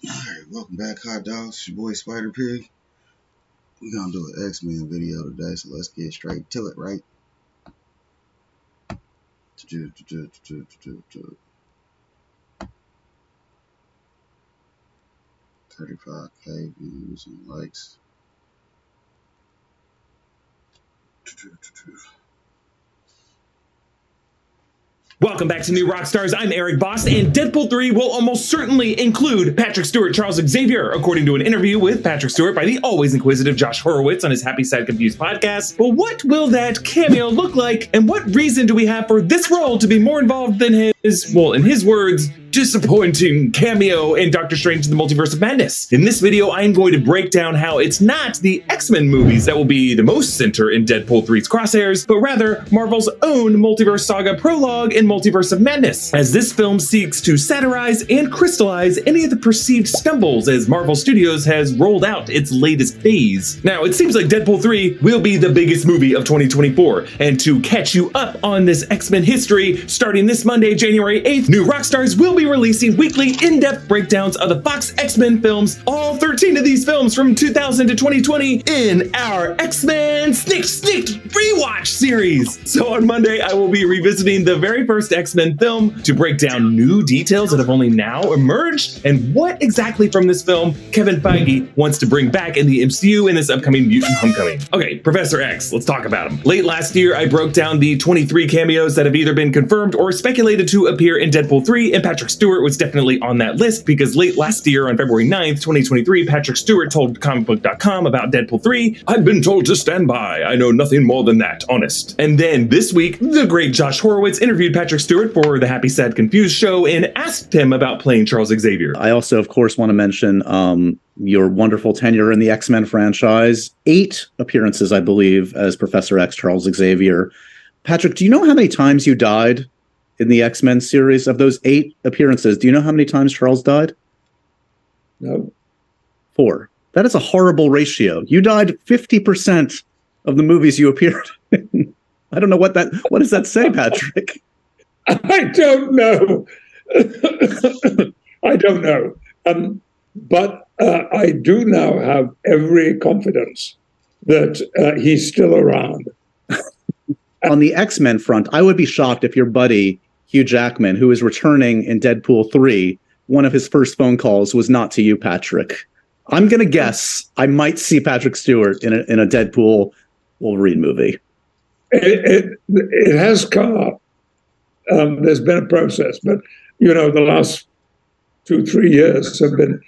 Alright, welcome back, hot dogs. It's your boy Spider Pig. We're gonna do an X-Men video today, so let's get straight to it, right? 35K views and likes. Welcome back to New Rockstars. I'm Eric Boss, and Deadpool 3 will almost certainly include Patrick Stewart, Charles Xavier, according to an interview with Patrick Stewart by the always inquisitive Josh Horowitz on his Happy Sad Confused podcast. But what will that cameo look like, and what reason do we have for this role to be more involved than his, well, in his words, disappointing cameo in Doctor Strange in the Multiverse of Madness? In this video, I'm going to break down how it's not the X-Men movies that will be the most center in Deadpool 3's crosshairs, but rather Marvel's own multiverse saga prologue in Multiverse of Madness, as this film seeks to satirize and crystallize any of the perceived stumbles as Marvel Studios has rolled out its latest phase. Now, it seems like Deadpool 3 will be the biggest movie of 2024, and to catch you up on this X-Men history, starting this Monday, January 8th, New Rockstars will be releasing weekly in-depth breakdowns of the Fox X-Men films, all 13 of these films from 2000 to 2020 in our X-Men Snick Rewatch series. So on Monday, I will be revisiting the very first X-Men film to break down new details that have only now emerged and what exactly from this film Kevin Feige wants to bring back in the MCU in this upcoming Mutant Homecoming. Okay, Professor X, let's talk about him. Late last year, I broke down the 23 cameos that have either been confirmed or speculated to appear in Deadpool 3, and Patrick Stewart was definitely on that list because late last year on February 9th, 2023, Patrick Stewart told comicbook.com about Deadpool 3, "I've been told to stand by. I know nothing more than that, honest." And then this week, the great Josh Horowitz interviewed Patrick Stewart for the Happy Sad Confused show and asked him about playing Charles Xavier. I also, of course, want to mention your wonderful tenure in the X-Men franchise. 8 appearances, I believe, as Professor X, Charles Xavier. Patrick, do you know how many times you died in the X-Men series? Of those 8 appearances, do you know how many times Charles died? No. 4. That is a horrible ratio. You died 50% of the movies you appeared in. I don't know what does that say, Patrick? I don't know. I don't know. But I do now have every confidence that he's still around. On the X-Men front, I would be shocked if your buddy, Hugh Jackman, who is returning in Deadpool 3, one of his first phone calls was not to you, Patrick. I'm going to guess I might see Patrick Stewart in a Deadpool Wolverine movie. It has come up. There's been a process, but, the last 2-3 years have been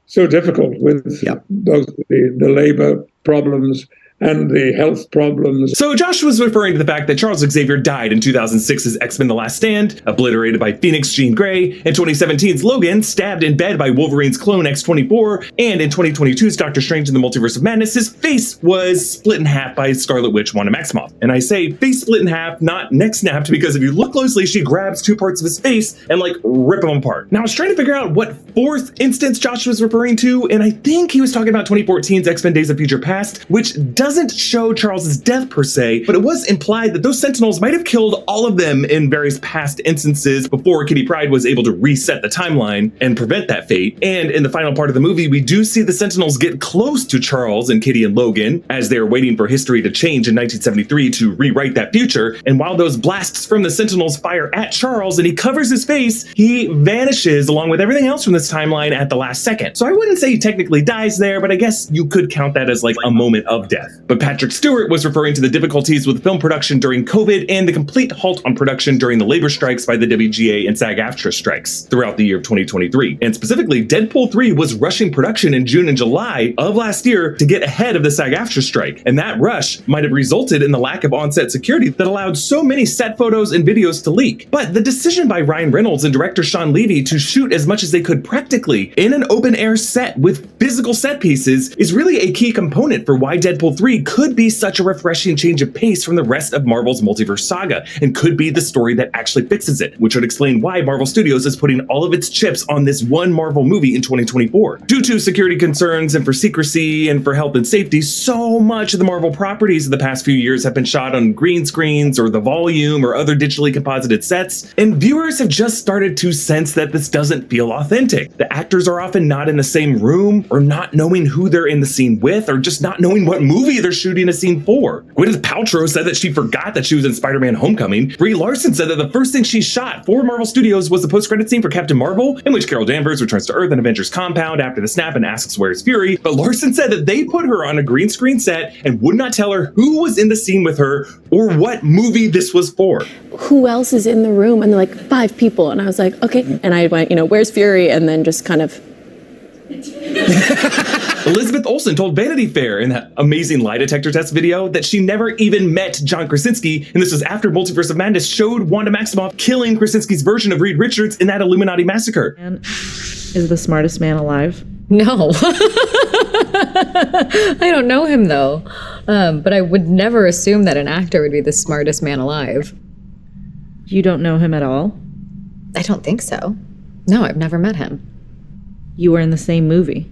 so difficult with both the labor problems and the health problems. So Josh was referring to the fact that Charles Xavier died in 2006's X-Men The Last Stand, obliterated by Phoenix Jean Grey, in 2017's Logan, stabbed in bed by Wolverine's clone X-24, and in 2022's Doctor Strange in the Multiverse of Madness, his face was split in half by Scarlet Witch Wanda Maximoff. And I say face split in half, not neck snapped, because if you look closely, she grabs 2 parts of his face and rip them apart. Now I was trying to figure out what 4th instance Josh was referring to, and I think he was talking about 2014's X-Men Days of Future Past, which doesn't show Charles's death per se, but it was implied that those Sentinels might have killed all of them in various past instances before Kitty Pryde was able to reset the timeline and prevent that fate. And in the final part of the movie, we do see the Sentinels get close to Charles and Kitty and Logan as they're waiting for history to change in 1973 to rewrite that future. And while those blasts from the Sentinels fire at Charles and he covers his face, he vanishes along with everything else from this timeline at the last second. So I wouldn't say he technically dies there, but I guess you could count that as a moment of death. But Patrick Stewart was referring to the difficulties with film production during COVID and the complete halt on production during the labor strikes by the WGA and SAG-AFTRA strikes throughout the year of 2023. And specifically, Deadpool 3 was rushing production in June and July of last year to get ahead of the SAG-AFTRA strike. And that rush might have resulted in the lack of on-set security that allowed so many set photos and videos to leak. But the decision by Ryan Reynolds and director Sean Levy to shoot as much as they could practically in an open-air set with physical set pieces is really a key component for why Deadpool 3 3 could be such a refreshing change of pace from the rest of Marvel's multiverse saga, and could be the story that actually fixes it, which would explain why Marvel Studios is putting all of its chips on this one Marvel movie in 2024. Due to security concerns and for secrecy and for health and safety, so much of the Marvel properties of the past few years have been shot on green screens or the volume or other digitally composited sets, and viewers have just started to sense that this doesn't feel authentic. The actors are often not in the same room, or not knowing who they're in the scene with, or just not knowing what movie they're shooting a scene for. Gwyneth Paltrow said that she forgot that she was in Spider-Man Homecoming. Brie Larson said that the first thing she shot for Marvel Studios was the post-credit scene for Captain Marvel, in which Carol Danvers returns to Earth and Avengers compound after the snap and asks where's Fury, but Larson said that they put her on a green screen set and would not tell her who was in the scene with her or what movie this was for. Who else is in the room? And they're like, 5 people. And I was like, okay. And I went, where's Fury? And then just kind of... Elizabeth Olsen told Vanity Fair in that amazing lie detector test video that she never even met John Krasinski, and this was after Multiverse of Madness showed Wanda Maximoff killing Krasinski's version of Reed Richards in that Illuminati massacre. And is the smartest man alive? No. I don't know him, though. But I would never assume that an actor would be the smartest man alive. You don't know him at all? I don't think so. No, I've never met him. You were in the same movie.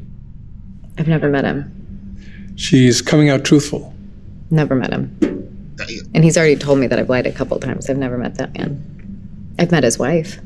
I've never met him. She's coming out truthful. Never met him. And he's already told me that I've lied a couple of times. I've never met that man. I've met his wife.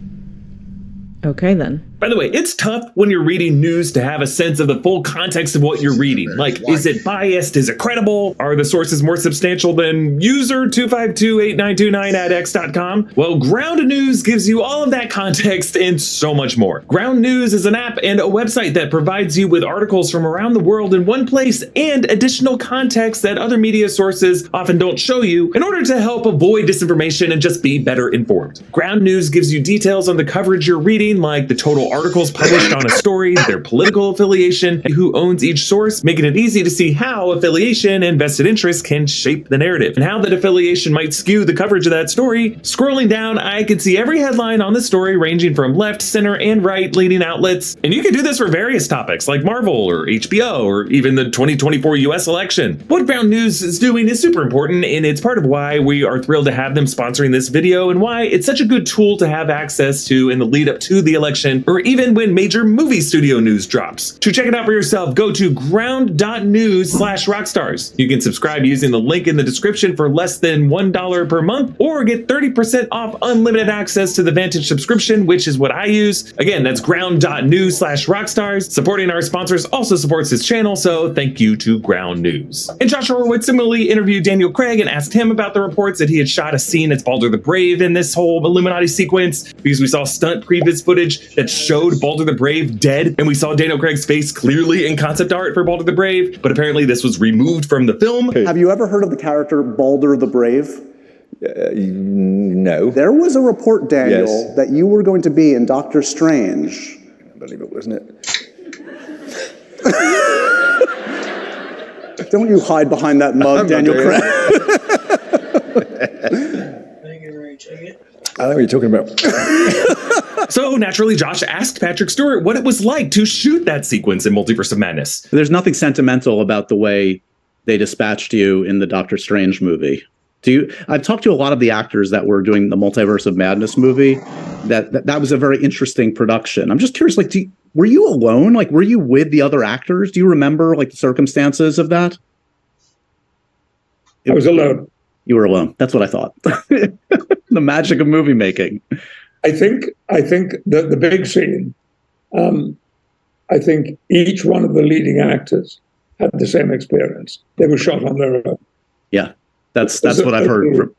Okay, then. By the way, it's tough when you're reading news to have a sense of the full context of what you're reading. Like, is it biased? Is it credible? Are the sources more substantial than user 2528929@x.com? Well, Ground News gives you all of that context and so much more. Ground News is an app and a website that provides you with articles from around the world in one place and additional context that other media sources often don't show you in order to help avoid disinformation and just be better informed. Ground News gives you details on the coverage you're reading, like the total articles published on a story, their political affiliation, and who owns each source, making it easy to see how affiliation and vested interest can shape the narrative, and how that affiliation might skew the coverage of that story. Scrolling down, I can see every headline on the story ranging from left, center, and right leading outlets, and you can do this for various topics like Marvel or HBO or even the 2024 US election. What Ground News is doing is super important, and it's part of why we are thrilled to have them sponsoring this video and why it's such a good tool to have access to in the lead up to the election, or even when major movie studio news drops. To check it out for yourself, go to ground.news/rockstars. You can subscribe using the link in the description for less than $1 per month, or get 30% off unlimited access to the Vantage subscription, which is what I use. Again, that's ground.news/rockstars. Supporting our sponsors also supports this channel, so thank you to Ground News. And Josh Horowitz similarly interviewed Daniel Craig and asked him about the reports that he had shot a scene as Balder the Brave in this whole Illuminati sequence, because we saw stunt previs footage that showed Balder the Brave dead, and we saw Daniel Craig's face clearly in concept art for Balder the Brave, but apparently this was removed from the film. Have you ever heard of the character Balder the Brave? No. There was a report, Daniel, Yes. that you were going to be in Doctor Strange. I believe it, wasn't it? Don't you hide behind that mug, Daniel Craig. I know what you're talking about. So naturally, Josh asked Patrick Stewart what it was like to shoot that sequence in Multiverse of Madness. There's nothing sentimental about the way they dispatched you in the Doctor Strange movie. I've talked to a lot of the actors that were doing the Multiverse of Madness movie. That was a very interesting production. I'm just curious, like, were you alone? Like, were you with the other actors? Do you remember, like, the circumstances of that? I was alone. You were alone. That's what I thought. The magic of movie making. I think that the big scene, I think each one of the leading actors had the same experience. They were shot on their own. Yeah, that's what I've heard from.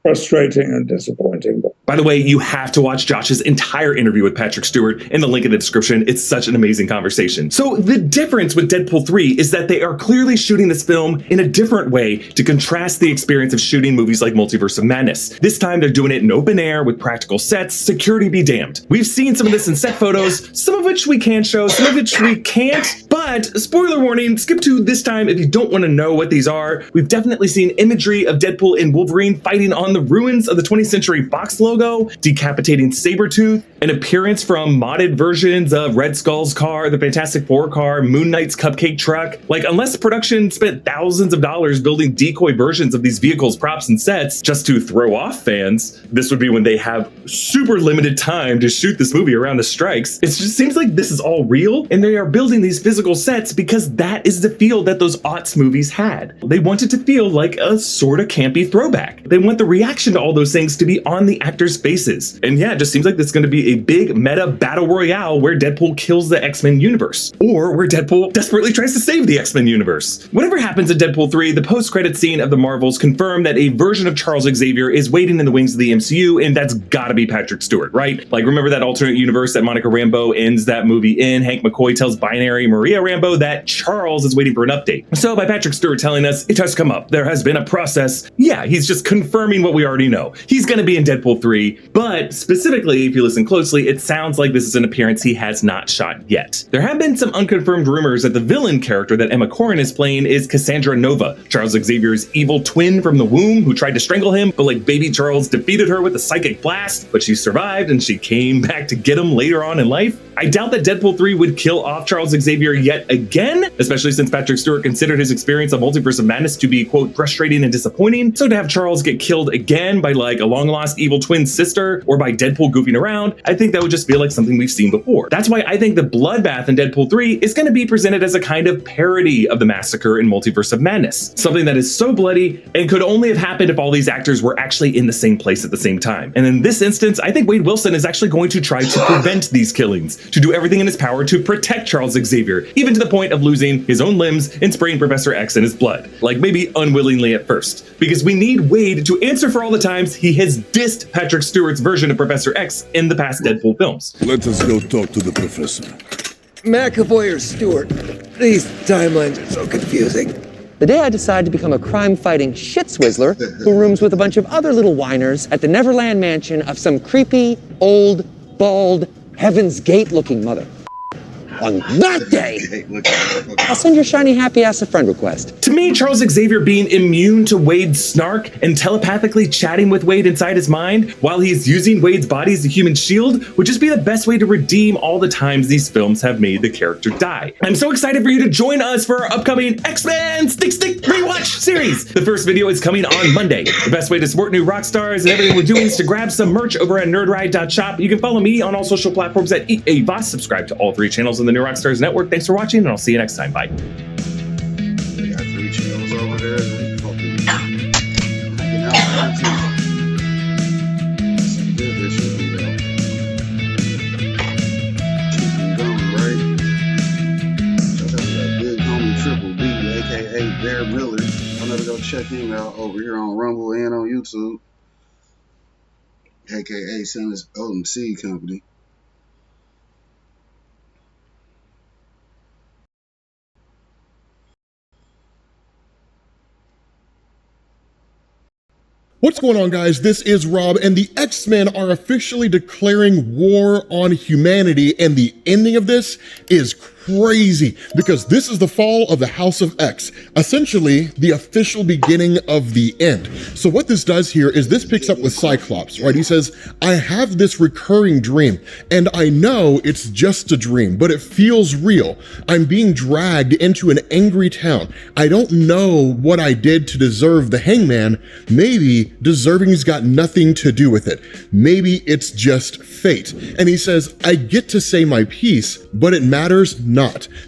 Frustrating and disappointing. By the way, you have to watch Josh's entire interview with Patrick Stewart in the link in the description. It's such an amazing conversation. So the difference with Deadpool 3 is that they are clearly shooting this film in a different way to contrast the experience of shooting movies like Multiverse of Madness. This time they're doing it in open air with practical sets, security be damned. We've seen some of this in set photos, some of which we can show, some of which we can't, but spoiler warning, skip to this time if you don't want to know what these are. We've definitely seen imagery of Deadpool and Wolverine fighting on the ruins of the 20th Century Fox logo, decapitating Sabretooth, An appearance from modded versions of Red Skull's car, the Fantastic Four car, Moon Knight's cupcake truck. Like, unless production spent thousands of dollars building decoy versions of these vehicles, props, and sets just to throw off fans, this would be when they have super limited time to shoot this movie around the strikes. It just seems like this is all real, and they are building these physical sets because that is the feel that those aughts movies had. They wanted to feel like a sort of campy throwback. They want the reaction to all those things to be on the actors' faces. And yeah, it just seems like this is going to be a big meta battle royale where Deadpool kills the X-Men universe, or where Deadpool desperately tries to save the X-Men universe. Whatever happens in Deadpool 3, the post-credit scene of the Marvels confirm that a version of Charles Xavier is waiting in the wings of the MCU, and that's gotta be Patrick Stewart, right? Like, remember that alternate universe that Monica Rambeau ends that movie in? Hank McCoy tells binary Maria Rambeau that Charles is waiting for an update. So by Patrick Stewart telling us it has come up, there has been a process, yeah, he's just confirming what we already know. He's gonna be in Deadpool 3, but specifically, if you listen closely, it sounds like this is an appearance he has not shot yet. There have been some unconfirmed rumors that the villain character that Emma Corrin is playing is Cassandra Nova, Charles Xavier's evil twin from the womb who tried to strangle him, but like baby Charles defeated her with a psychic blast, but she survived and she came back to get him later on in life. I doubt that Deadpool 3 would kill off Charles Xavier yet again, especially since Patrick Stewart considered his experience of Multiverse of Madness to be, quote, frustrating and disappointing. So to have Charles get killed again by like a long-lost evil twin sister or by Deadpool goofing around, I think that would just feel like something we've seen before. That's why I think the bloodbath in Deadpool 3 is going to be presented as a kind of parody of the massacre in Multiverse of Madness. Something that is so bloody and could only have happened if all these actors were actually in the same place at the same time. And in this instance, I think Wade Wilson is actually going to try to prevent these killings, to do everything in his power to protect Charles Xavier, even to the point of losing his own limbs and spraying Professor X in his blood. Like, maybe unwillingly at first. Because we need Wade to answer for all the times he has dissed Patrick Stewart's version of Professor X in the past Deadpool films. Let us go talk to the professor. McAvoy or Stewart? These timelines are so confusing. The day I decided to become a crime-fighting shit-swizzler who rooms with a bunch of other little whiners at the Neverland mansion of some creepy, old, bald, Heaven's Gate-looking mother. On that day, I'll send your shiny happy ass a friend request. To me, Charles Xavier being immune to Wade's snark and telepathically chatting with Wade inside his mind while he's using Wade's body as a human shield would just be the best way to redeem all the times these films have made the character die. I'm so excited for you to join us for our upcoming X-Men Stick Rewatch series. The first video is coming on Monday. The best way to support new rock stars and everything we're doing is to grab some merch over at nerdride.shop. You can follow me on all social platforms at EAVOS. Subscribe to all 3 channels on the New Rockstars Network. Thanks for watching, and I'll see you next time. Bye. They got 3 channels over there. Fucking hanging out. Some good this should be though. Keep them going, right? Shout out to that big homie Triple B, aka Bear Miller. I'll never go check him out over here on Rumble and on YouTube, aka Santa's OMC Company. What's going on, guys? This is Rob, and the X-Men are officially declaring war on humanity, and the ending of this is crazy because this is the fall of the House of X, essentially the official beginning of the end. So what this does here is this picks up with Cyclops, right? He says, I have this recurring dream, and I know it's just a dream, but it feels real. I'm being dragged into an angry town. I don't know what I did to deserve the hangman. Maybe deserving's got nothing to do with it. Maybe it's just fate. And he says, I get to say my piece, but it matters not.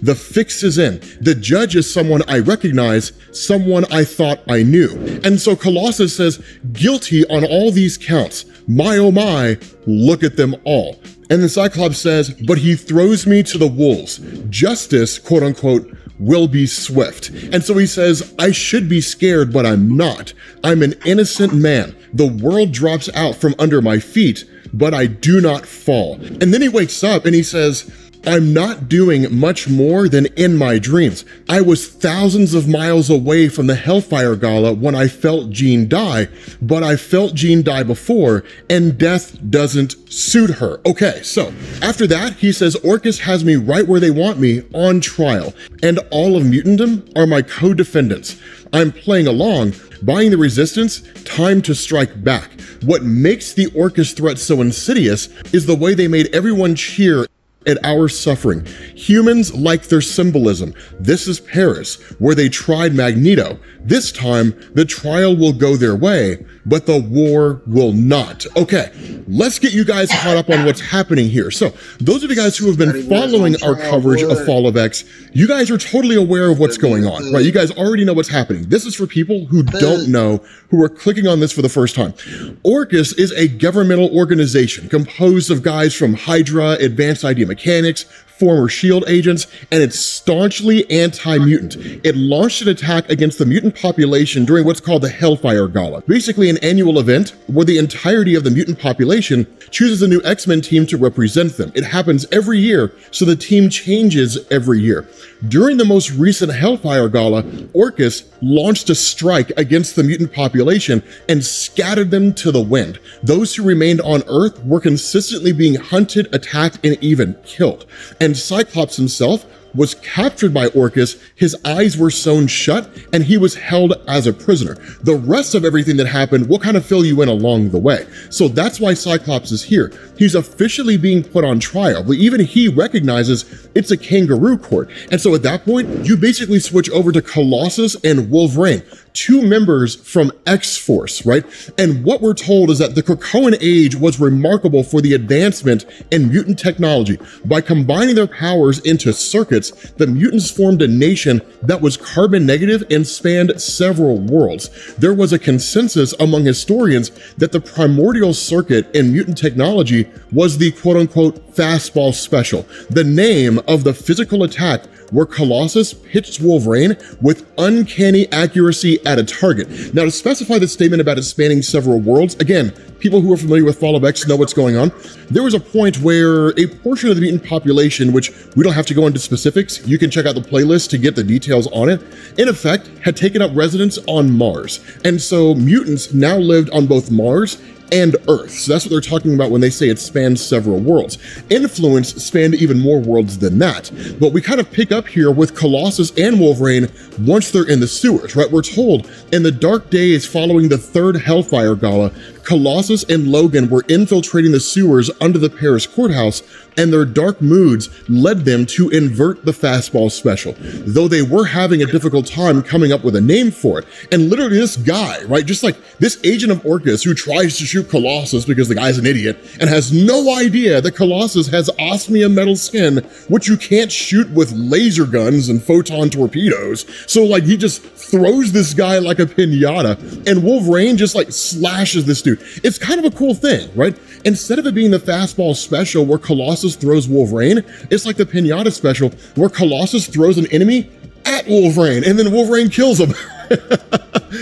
The fix is in. The judge is someone I recognize, someone I thought I knew. And so Colossus says, guilty on all these counts. My oh my, look at them all. And the Cyclops says, but he throws me to the wolves. Justice, quote unquote, will be swift. And so he says, I should be scared, but I'm not. I'm an innocent man. The world drops out from under my feet, but I do not fall. And then he wakes up and he says, I'm not doing much more than in my dreams. I was thousands of miles away from the Hellfire Gala when I felt Jean die, but I felt Jean die before, and death doesn't suit her. Okay, so after that, he says Orcus has me right where they want me, on trial, and all of mutantdom are my co-defendants. I'm playing along, buying the resistance, time to strike back. What makes the Orcus threat so insidious is the way they made everyone cheer at our suffering. Humans like their symbolism. This is Paris, where they tried Magneto. This time, the trial will go their way, but the war will not. Okay, let's get you guys caught up on what's happening here. So, those of you guys who have been following our coverage of Fall of X, you guys are totally aware of what's going on, right? You guys already know what's happening. This is for people who don't know, who are clicking on this for the first time. Orcus is a governmental organization composed of guys from Hydra, Advanced Idea Mechanics, former SHIELD agents, and it's staunchly anti-mutant. It launched an attack against the mutant population during what's called the Hellfire Gala, basically an annual event where the entirety of the mutant population chooses a new X-Men team to represent them. It happens every year, so the team changes every year. During the most recent Hellfire Gala, Orcus launched a strike against the mutant population and scattered them to the wind. Those who remained on Earth were consistently being hunted, attacked, and even killed. And Cyclops himself was captured by Orcus, his eyes were sewn shut, and he was held as a prisoner. The rest of everything that happened will kind of fill you in along the way. So that's why Cyclops is here. He's officially being put on trial, but even he recognizes it's a kangaroo court. And so at that point, you basically switch over to Colossus and Wolverine, two members from X-Force, right? And what we're told is that the Krakoan Age was remarkable for the advancement in mutant technology. By combining their powers into circuits, the mutants formed a nation that was carbon negative and spanned several worlds. There was a consensus among historians that the primordial circuit in mutant technology was the quote-unquote fastball special, the name of the physical attack where Colossus hits Wolverine with uncanny accuracy at a target. Now, to specify the statement about it spanning several worlds, again, people who are familiar with Fall of X know what's going on. There was a point where a portion of the mutant population, which we don't have to go into specifics, you can check out the playlist to get the details on it, in effect, had taken up residence on Mars. And so mutants now lived on both Mars and Earth. So that's what they're talking about when they say it spans several worlds. Influence spanned even more worlds than that. But we kind of pick up here with Colossus and Wolverine once they're in the sewers, right? We're told in the dark days following the third Hellfire Gala, Colossus and Logan were infiltrating the sewers under the Paris courthouse, and their dark moods led them to invert the fastball special, though they were having a difficult time coming up with a name for it. And literally this guy, right, just like this agent of Orcus who tries to shoot Colossus because the guy's an idiot and has no idea that Colossus has osmium metal skin, which you can't shoot with laser guns and photon torpedoes. So like he just throws this guy like a piñata, and Wolverine just like slashes this dude. It's kind of a cool thing, right? Instead of it being the fastball special where Colossus throws Wolverine, it's like the piñata special where Colossus throws an enemy at Wolverine and then Wolverine kills him.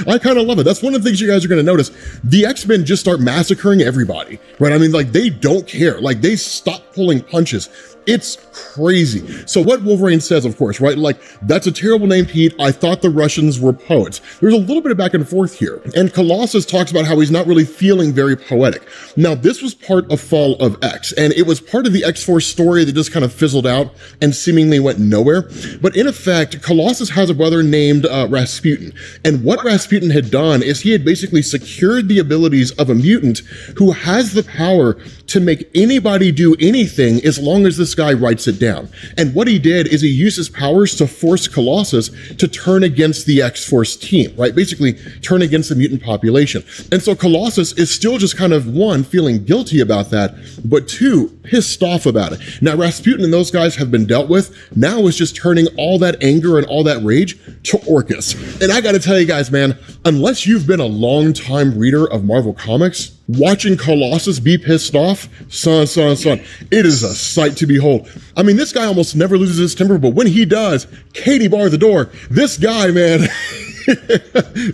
I kind of love it. That's one of the things you guys are going to notice. The X-Men just start massacring everybody, right? I mean, like they don't care. Like they stop pulling punches. It's crazy. So what Wolverine says, of course, right? Like, that's a terrible name, Pete. I thought the Russians were poets. There's a little bit of back and forth here. And Colossus talks about how he's not really feeling very poetic. Now, this was part of Fall of X, and it was part of the X-Force story that just kind of fizzled out and seemingly went nowhere. But in effect, Colossus has a brother named Rasputin. And what Rasputin had done is he had basically secured the abilities of a mutant who has the power to make anybody do anything as long as this guy writes it down. And what he did is he used his powers to force Colossus to turn against the X-Force team, right? Basically turn against the mutant population. And so Colossus is still just kind of, one, feeling guilty about that, but two, pissed off about it. Now Rasputin and those guys have been dealt with. Now it's just turning all that anger and all that rage to Orcus. And I gotta tell you guys, man, unless you've been a long-time reader of Marvel Comics, watching Colossus be pissed off, son, it is a sight to behold. I mean, this guy almost never loses his temper, but when he does, Katie bar the door. This guy, man,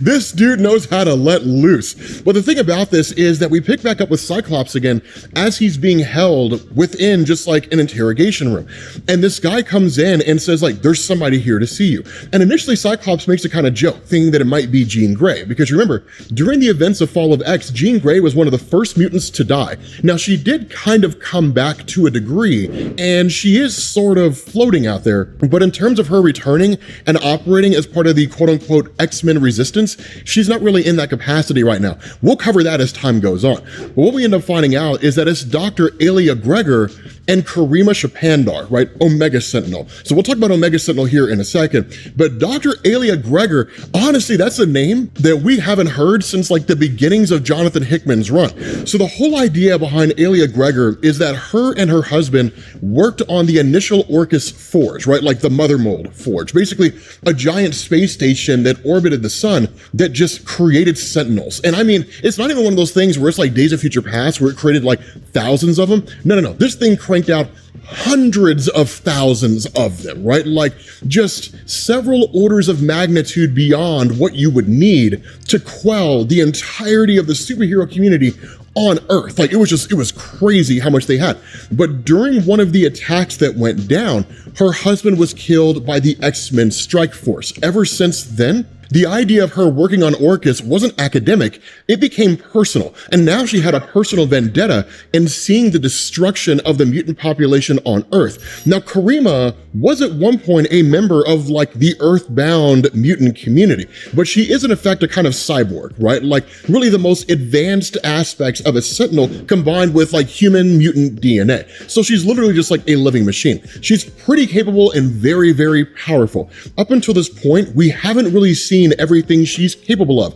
This dude knows how to let loose. But the thing about this is that we pick back up with Cyclops again as he's being held within just like an interrogation room. And this guy comes in and says like, there's somebody here to see you. And initially Cyclops makes a kind of joke, thinking that it might be Jean Grey. Because remember, during the events of Fall of X, Jean Grey was one of the first mutants to die. Now she did kind of come back to a degree, and she is sort of floating out there. But in terms of her returning and operating as part of the quote unquote X-Men resistance, she's not really in that capacity right now. We'll cover that as time goes on. But what we end up finding out is that it's Dr. Alia Gregor and Karima Shapandar, right? Omega Sentinel. So we'll talk about Omega Sentinel here in a second. But Dr. Alia Gregor, honestly, that's a name that we haven't heard since like the beginnings of Jonathan Hickman's run. So the whole idea behind Alia Gregor is that her and her husband worked on the initial Orcus Forge, right? Like the Mother Mold Forge, basically a giant space station that orbited the sun that just created Sentinels. And I mean, it's not even one of those things where it's like Days of Future Past where it created like thousands of them. No. This thing cranked out hundreds of thousands of them, right? Like just several orders of magnitude beyond what you would need to quell the entirety of the superhero community on Earth. Like it was crazy how much they had. But during one of the attacks that went down, her husband was killed by the X-Men Strike Force. Ever since then, the idea of her working on Orcus wasn't academic, it became personal. And now she had a personal vendetta in seeing the destruction of the mutant population on Earth. Now, Karima was at one point a member of like the Earthbound mutant community, but she is in effect a kind of cyborg, right? Like really the most advanced aspects of a Sentinel combined with like human mutant DNA. So she's literally just like a living machine. She's pretty capable and very, very powerful. Up until this point, we haven't really seen everything she's capable of.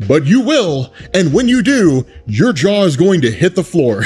But you will, and when you do, your jaw is going to hit the floor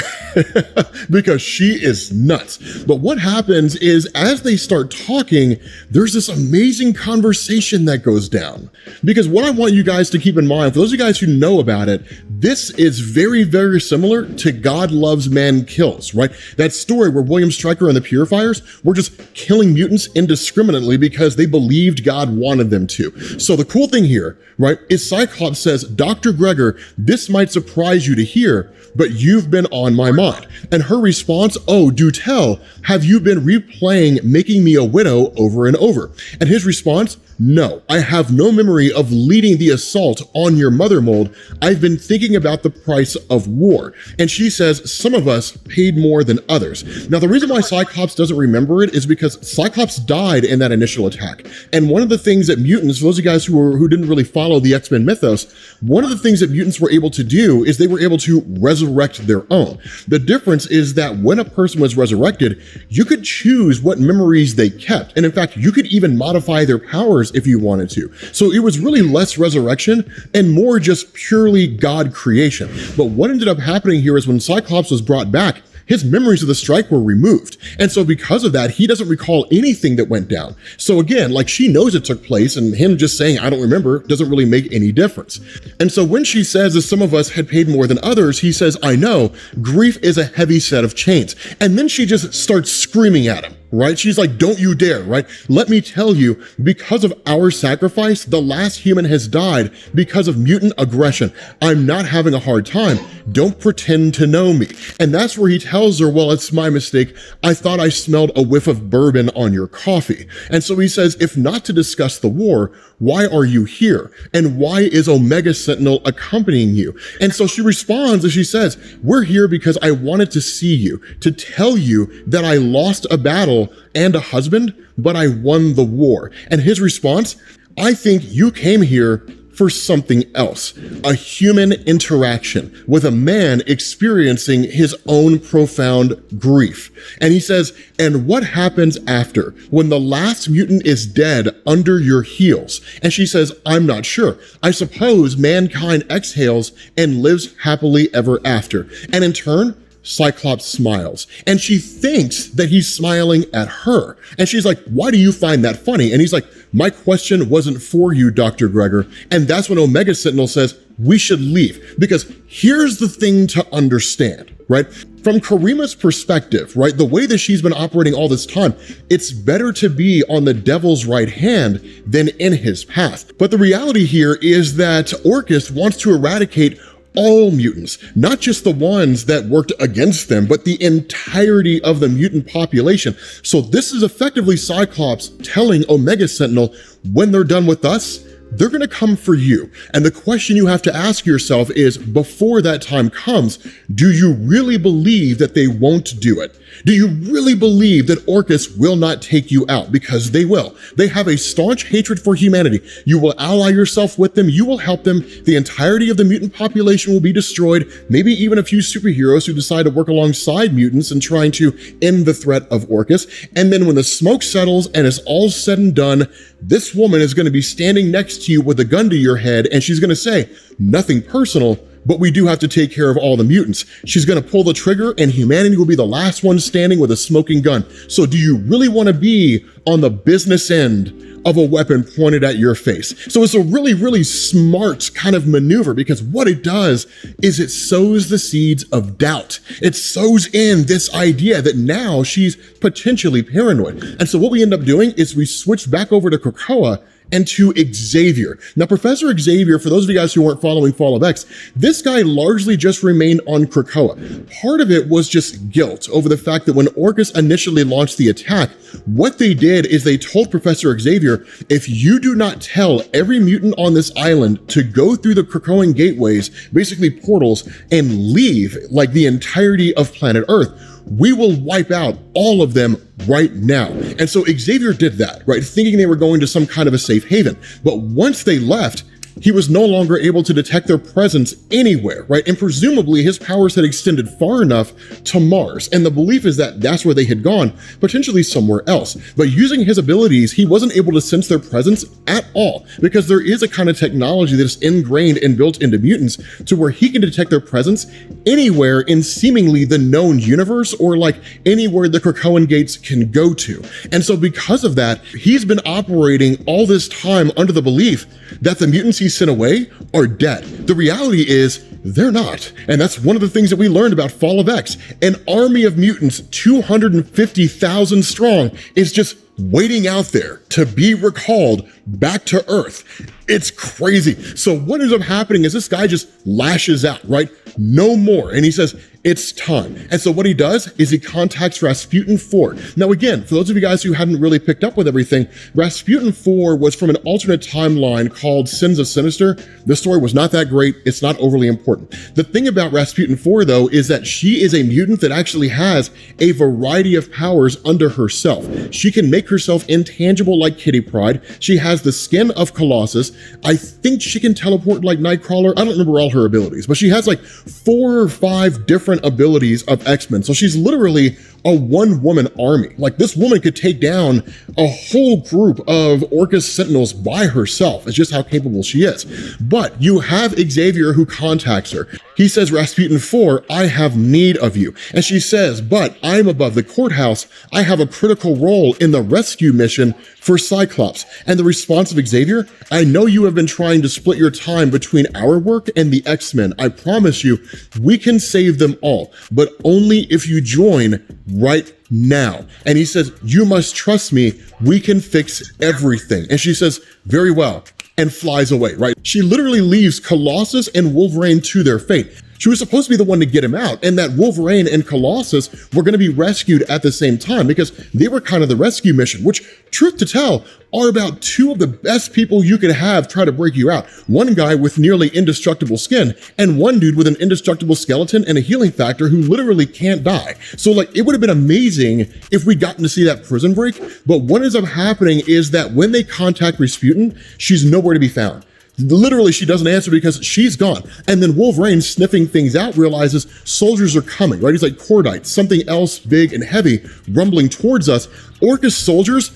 because she is nuts. But what happens is as they start talking, there's this amazing conversation that goes down. Because what I want you guys to keep in mind, for those of you guys who know about it, this is very, very similar to God Loves, Man Kills, right? That story where William Stryker and the Purifiers were just killing mutants indiscriminately because they believed God wanted them to. So the cool thing here, right, is Cyclops says, Dr. Gregor, this might surprise you to hear, but you've been on my mind. And her response, oh, do tell, have you been replaying Making Me a Widow over and over? And his response, no, I have no memory of leading the assault on your mother mold. I've been thinking about the price of war. And she says, some of us paid more than others. Now, the reason why Cyclops doesn't remember it is because Cyclops died in that initial attack. And one of the things that mutants, for those of you guys who didn't really follow the X-Men mythos, one of the things that mutants were able to do is they were able to resurrect their own. The difference is that when a person was resurrected, you could choose what memories they kept. And in fact, you could even modify their powers if you wanted to. So it was really less resurrection and more just purely God creation. But what ended up happening here is when Cyclops was brought back, his memories of the strike were removed. And so because of that, he doesn't recall anything that went down. So again, like she knows it took place and him just saying, I don't remember, doesn't really make any difference. And so when she says that some of us had paid more than others, he says, I know, grief is a heavy set of chains. And then she just starts screaming at him. Right? She's like, don't you dare, right? Let me tell you, because of our sacrifice, the last human has died because of mutant aggression. I'm not having a hard time. Don't pretend to know me. And that's where he tells her, well, it's my mistake. I thought I smelled a whiff of bourbon on your coffee. And so he says, if not to discuss the war, why are you here? And why is Omega Sentinel accompanying you? And so she responds and she says, we're here because I wanted to see you, to tell you that I lost a battle and a husband, but I won the war. And his response, I think you came here for something else, a human interaction with a man experiencing his own profound grief. And he says, and what happens after when the last mutant is dead under your heels? And she says, I'm not sure. I suppose mankind exhales and lives happily ever after. And in turn, Cyclops smiles, and she thinks that he's smiling at her. And she's like, why do you find that funny? And he's like, my question wasn't for you, Dr. Gregor. And that's when Omega Sentinel says, we should leave. Because here's the thing to understand, right? From Karima's perspective, right, the way that she's been operating all this time, it's better to be on the devil's right hand than in his path. But the reality here is that Orcus wants to eradicate all mutants, not just the ones that worked against them, but the entirety of the mutant population. So this is effectively Cyclops telling Omega Sentinel, when they're done with us, they're going to come for you. And the question you have to ask yourself is, before that time comes, do you really believe that they won't do it? Do you really believe that Orcus will not take you out? Because they will. They have a staunch hatred for humanity. You will ally yourself with them. You will help them. The entirety of the mutant population will be destroyed. Maybe even a few superheroes who decide to work alongside mutants and trying to end the threat of Orcus. And then when the smoke settles and it's all said and done, this woman is going to be standing next to you with a gun to your head, and she's going to say, nothing personal, but we do have to take care of all the mutants. She's going to pull the trigger, and humanity will be the last one standing with a smoking gun. So do you really want to be on the business end of a weapon pointed at your face? So it's a really, really smart kind of maneuver, because what it does is it sows the seeds of doubt. It sows in this idea that now she's potentially paranoid. And so what we end up doing is we switch back over to Krakoa and to Xavier. Now, Professor Xavier, for those of you guys who weren't following Fall of X, this guy largely just remained on Krakoa. Part of it was just guilt over the fact that when Orcus initially launched the attack, what they did is they told Professor Xavier, if you do not tell every mutant on this island to go through the Krakoan gateways, basically portals, and leave like the entirety of planet Earth, we will wipe out all of them right now. And so Xavier did that, right? Thinking they were going to some kind of a safe haven. But once they left, he was no longer able to detect their presence anywhere, right? And presumably his powers had extended far enough to Mars. And the belief is that that's where they had gone, potentially somewhere else. But using his abilities, he wasn't able to sense their presence at all, because there is a kind of technology that is ingrained and built into mutants to where he can detect their presence anywhere in seemingly the known universe, or like anywhere the Krakoan gates can go to. And so because of that, he's been operating all this time under the belief that the mutants he sent away are dead. The reality is they're not. And that's one of the things that we learned about Fall of X. An army of mutants, 250,000 strong, is just waiting out there to be recalled back to Earth. It's crazy. So what ends up happening is this guy just lashes out, right? No more. And he says, it's time. And so what he does is he contacts Rasputin 4. Now, again, for those of you guys who hadn't really picked up with everything, Rasputin 4 was from an alternate timeline called Sins of Sinister. The story was not that great. It's not overly important. The thing about Rasputin 4, though, is that she is a mutant that actually has a variety of powers under herself. She can make herself intangible like Kitty Pryde. She has the skin of Colossus. I think she can teleport like Nightcrawler. I don't remember all her abilities, but she has like 4 or 5 different abilities of X-Men. So she's literally a one-woman army. Like, this woman could take down a whole group of Orcus Sentinels by herself. It's just how capable she is. But you have Xavier who contacts her. He says, Rasputin 4, I have need of you. And she says, but I'm above the courthouse. I have a critical role in the rescue mission for Cyclops. And the response of Xavier, I know you have been trying to split your time between our work and the X-Men. I promise you, we can save them all, but only if you join right now. And he says, you must trust me. We can fix everything. And she says, very well, and flies away, right? She literally leaves Colossus and Wolverine to their fate. She was supposed to be the one to get him out, and that Wolverine and Colossus were going to be rescued at the same time, because they were kind of the rescue mission, which, truth to tell, are about 2 of the best people you could have try to break you out. One guy with nearly indestructible skin, and one dude with an indestructible skeleton and a healing factor who literally can't die. So like, it would have been amazing if we'd gotten to see that prison break, but what ends up happening is that when they contact Rasputin, she's nowhere to be found. Literally, she doesn't answer because she's gone. And then Wolverine, sniffing things out, realizes soldiers are coming, right? He's like, Cordite, something else big and heavy rumbling towards us. Orcus soldiers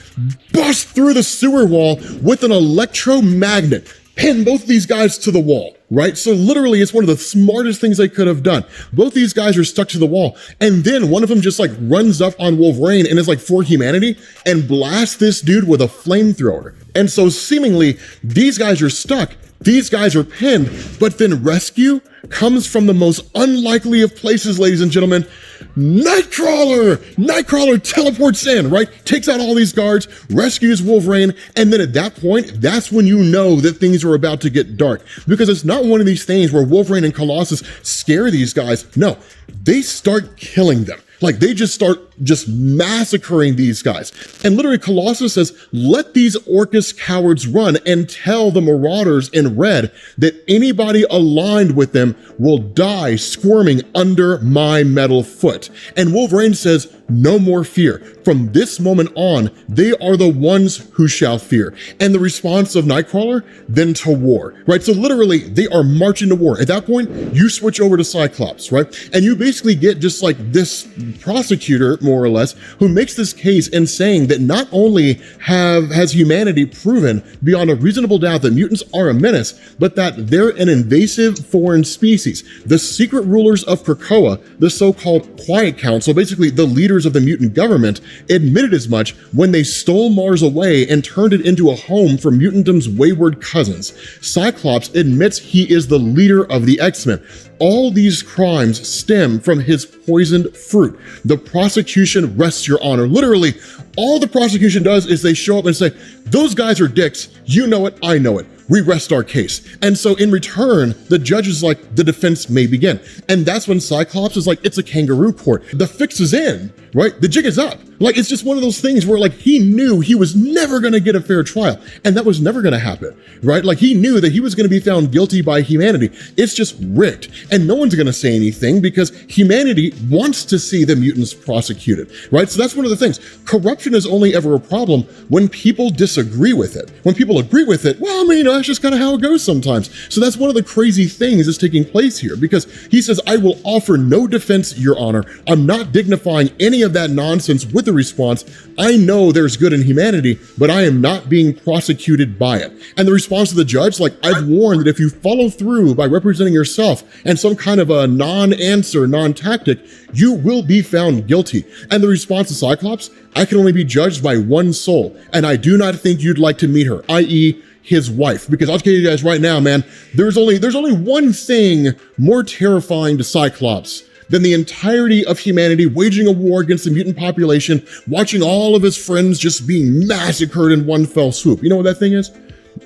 bust through the sewer wall with an electromagnet, pin both of these guys to the wall, right? So literally it's one of the smartest things they could have done. Both these guys are stuck to the wall. And then one of them just like runs up on Wolverine and is like for humanity and blasts this dude with a flamethrower. And so seemingly these guys are stuck. These guys are pinned, but then rescue comes from the most unlikely of places, ladies and gentlemen. Nightcrawler! Nightcrawler teleports in, right? Takes out all these guards, rescues Wolverine, and then at that point, that's when you know that things are about to get dark. Because it's not one of these things where Wolverine and Colossus scare these guys. No, they start killing them. Like they just start massacring these guys. And literally Colossus says, let these Orcus cowards run and tell the Marauders in red that anybody aligned with them will die squirming under my metal foot. And Wolverine says, no more fear. From this moment on, they are the ones who shall fear. And the response of Nightcrawler, then to war, right? So literally they are marching to war. At that point, you switch over to Cyclops, right? And you basically get just like this prosecutor, more or less, who makes this case in saying that not only has humanity proven beyond a reasonable doubt that mutants are a menace, but that they're an invasive foreign species. The secret rulers of Krakoa, the so-called Quiet Council, basically the leaders of the mutant government, admitted as much when they stole Mars away and turned it into a home for mutantdom's wayward cousins. Cyclops admits he is the leader of the X-Men. All these crimes stem from his poisoned fruit. The prosecution rests your honor. Literally, all the prosecution does is they show up and say, those guys are dicks. You know it, I know it. We rest our case. And so in return, the judge is like, the defense may begin. And that's when Cyclops is like, it's a kangaroo court. The fix is in, right? The jig is up. Like, it's just one of those things where like he knew he was never going to get a fair trial. And that was never going to happen, right? Like he knew that he was going to be found guilty by humanity. It's just rigged. And no one's going to say anything because humanity wants to see the mutants prosecuted, right? So that's one of the things. Corruption is only ever a problem when people disagree with it. When people agree with it, well, I mean, that's just kind of how it goes sometimes. So that's one of the crazy things that's taking place here, because he says, I will offer no defense, Your Honor. I'm not dignifying any of that nonsense with the response. I know there's good in humanity, but I am not being prosecuted by it. And the response of the judge, like, I've warned that if you follow through by representing yourself and some kind of a non-answer, non-tactic, you will be found guilty. And the response of Cyclops, I can only be judged by one soul, and I do not think you'd like to meet her, i.e., his wife. Because I'll tell you guys right now, man, there's only one thing more terrifying to Cyclops than the entirety of humanity waging a war against the mutant population, watching all of his friends just being massacred in one fell swoop. You know what that thing is?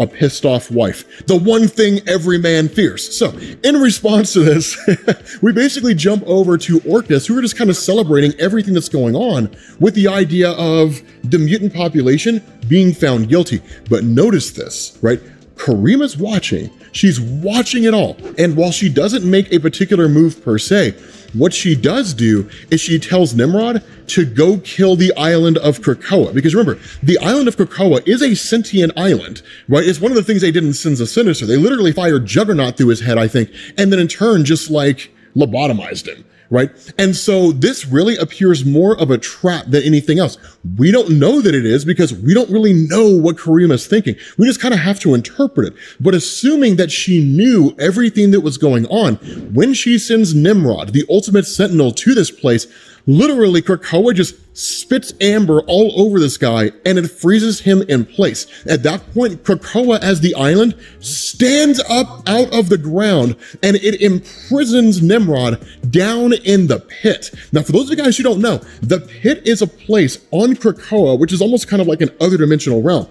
A pissed off wife. The one thing every man fears. So in response to this, we basically jump over to Orcus, who are just kind of celebrating everything that's going on with the idea of the mutant population being found guilty. But notice this, right? Karima's watching. She's watching it all. And while she doesn't make a particular move per se, what she does do is she tells Nimrod to go kill the island of Krakoa. Because remember, the island of Krakoa is a sentient island, right? It's one of the things they did in Sins of Sinister. They literally fired Juggernaut through his head, I think, and then in turn just like lobotomized him, right? And so this really appears more of a trap than anything else. We don't know that it is because we don't really know what Karima's thinking. We just kind of have to interpret it. But assuming that she knew everything that was going on, when she sends Nimrod, the ultimate sentinel, to this place, literally Krakoa just spits amber all over this guy and it freezes him in place. At that point, Krakoa as the island stands up out of the ground and it imprisons Nimrod down in the pit. Now, for those of you guys who don't know, the pit is a place on Krakoa, which is almost kind of like an other dimensional realm.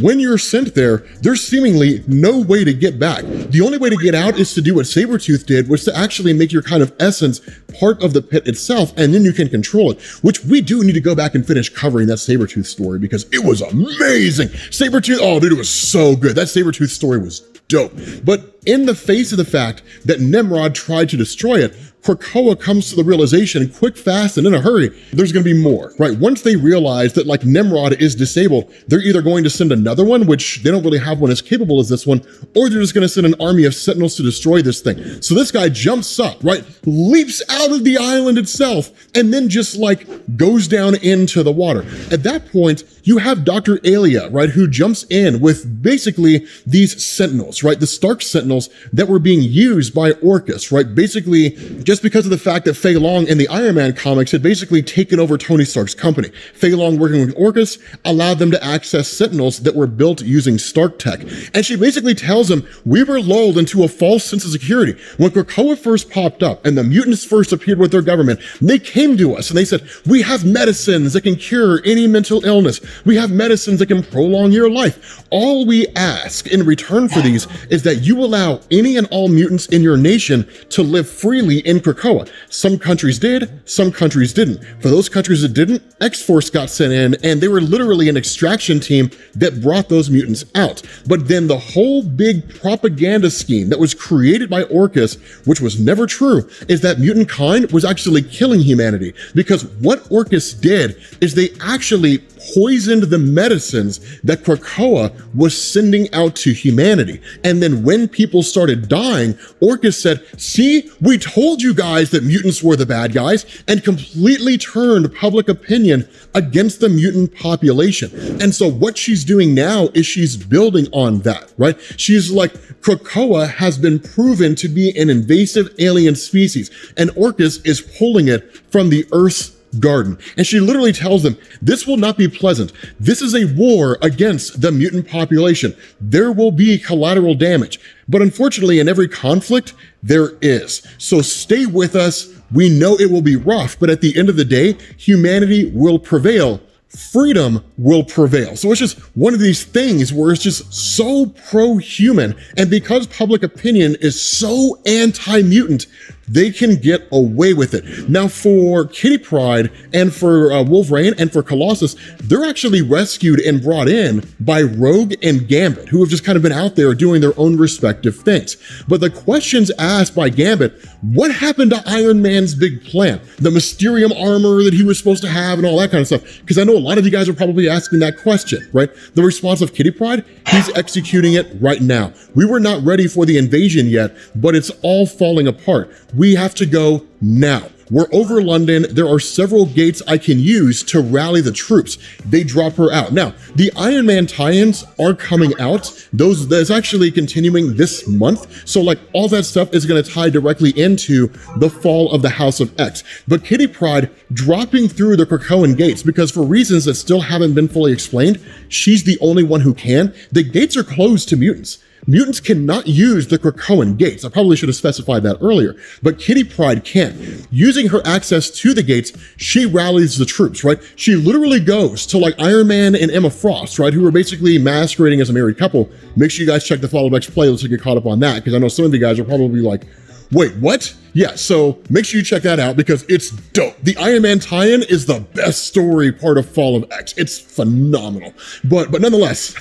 When you're sent there, there's seemingly no way to get back. The only way to get out is to do what Sabretooth did, was to actually make your kind of essence part of the pit itself, and then you can control it, which we do need to go back and finish covering that Sabretooth story because it was amazing. Sabretooth, oh dude, it was so good. That Sabretooth story was dope. But in the face of the fact that Nimrod tried to destroy it, Krakoa comes to the realization quick, fast, and in a hurry, there's going to be more, right? Once they realize that like Nimrod is disabled, they're either going to send another one, which they don't really have one as capable as this one, or they're just going to send an army of sentinels to destroy this thing. So this guy jumps up, right? Leaps out of the island itself, and then just like goes down into the water. At that point, you have Dr. Alia, right? Who jumps in with basically these sentinels, right? The Stark sentinels Sentinels that were being used by Orcus, right? Basically, just because of the fact that Fei Long in the Iron Man comics had basically taken over Tony Stark's company. Fei Long working with Orcus allowed them to access Sentinels that were built using Stark tech. And she basically tells him, we were lulled into a false sense of security. When Krakoa first popped up and the mutants first appeared with their government, they came to us and they said, we have medicines that can cure any mental illness. We have medicines that can prolong your life. All we ask in return for these is that you allow any and all mutants in your nation to live freely in Krakoa. Some countries did, some countries didn't. For those countries that didn't, X-Force got sent in and they were literally an extraction team that brought those mutants out. But then the whole big propaganda scheme that was created by Orcus, which was never true, is that mutant kind was actually killing humanity. Because what Orcus did is they actually poisoned the medicines that Krakoa was sending out to humanity. And then when people started dying, Orcus said, see, we told you guys that mutants were the bad guys, and completely turned public opinion against the mutant population. And so what she's doing now is she's building on that, right? She's like, Krakoa has been proven to be an invasive alien species, and Orcus is pulling it from the Earth's garden. And she literally tells them, this will not be pleasant. This is a war against the mutant population. There will be collateral damage. But unfortunately, in every conflict, there is. So stay with us. We know it will be rough, but at the end of the day, humanity will prevail. Freedom will prevail. So it's just one of these things where it's just so pro-human. And because public opinion is so anti-mutant, they can get away with it. Now for Kitty Pryde and for Wolverine and for Colossus, they're actually rescued and brought in by Rogue and Gambit, who have just kind of been out there doing their own respective things. But the questions asked by Gambit, what happened to Iron Man's big plan? The Mysterium armor that he was supposed to have and all that kind of stuff. Because I know a lot of you guys are probably asking that question, right? The response of Kitty Pryde, he's executing it right now. We were not ready for the invasion yet, but it's all falling apart. We have to go now. We're over London. There are several gates I can use to rally the troops. They drop her out. Now, the Iron Man tie-ins are coming out. That's actually continuing this month. So like all that stuff is going to tie directly into the fall of the House of X. But Kitty Pryde dropping through the Krakoan gates, because for reasons that still haven't been fully explained, she's the only one who can. The gates are closed to mutants. Mutants cannot use the Krakoan gates. I probably should have specified that earlier, but Kitty Pryde can. Using her access to the gates, she rallies the troops, right? She literally goes to like Iron Man and Emma Frost, right? Who are basically masquerading as a married couple. Make sure you guys check the Follow X playlist to get caught up on that, because I know some of you guys are probably like, wait, what? Yeah, so make sure you check that out because it's dope. The Iron Man tie-in is the best story part of Fall of X. It's phenomenal. But nonetheless,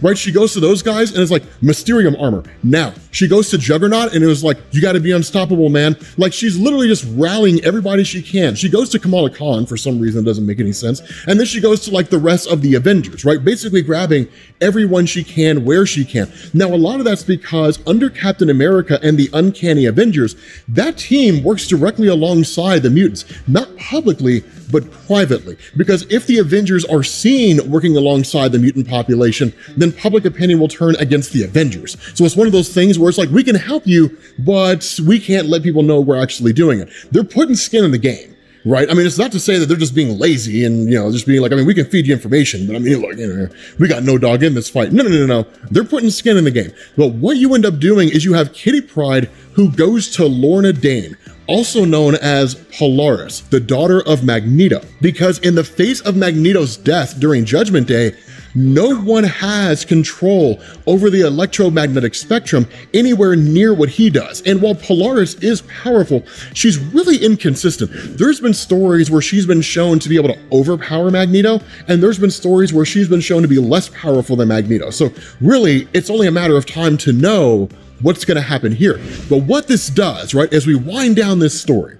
right, she goes to those guys and it's like Mysterium armor. Now, she goes to Juggernaut and it was like, you gotta be unstoppable, man. Like she's literally just rallying everybody she can. She goes to Kamala Khan for some reason, it doesn't make any sense. And then she goes to like the rest of the Avengers, right? Basically grabbing everyone she can where she can. Now, a lot of that's because under Captain America and the Uncanny Avengers, that team works directly alongside the mutants, not publicly, but privately. Because if the Avengers are seen working alongside the mutant population, then public opinion will turn against the Avengers. So it's one of those things where it's like, we can help you, but we can't let people know we're actually doing it. They're putting skin in the game. Right? I mean, it's not to say that they're just being lazy and, you know, just being like, I mean, we can feed you information, but I mean, look, you know, we got no dog in this fight. No. They're putting skin in the game. But what you end up doing is you have Kitty Pryde, who goes to Lorna Dane, also known as Polaris, the daughter of Magneto, because in the face of Magneto's death during Judgment Day, no one has control over the electromagnetic spectrum anywhere near what he does. And while Polaris is powerful, she's really inconsistent. There's been stories where she's been shown to be able to overpower Magneto, and there's been stories where she's been shown to be less powerful than Magneto. So really, it's only a matter of time to know what's going to happen here. But what this does, right, as we wind down this story,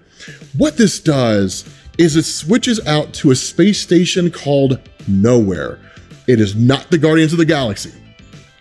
what this does is it switches out to a space station called Nowhere. It is not the Guardians of the Galaxy.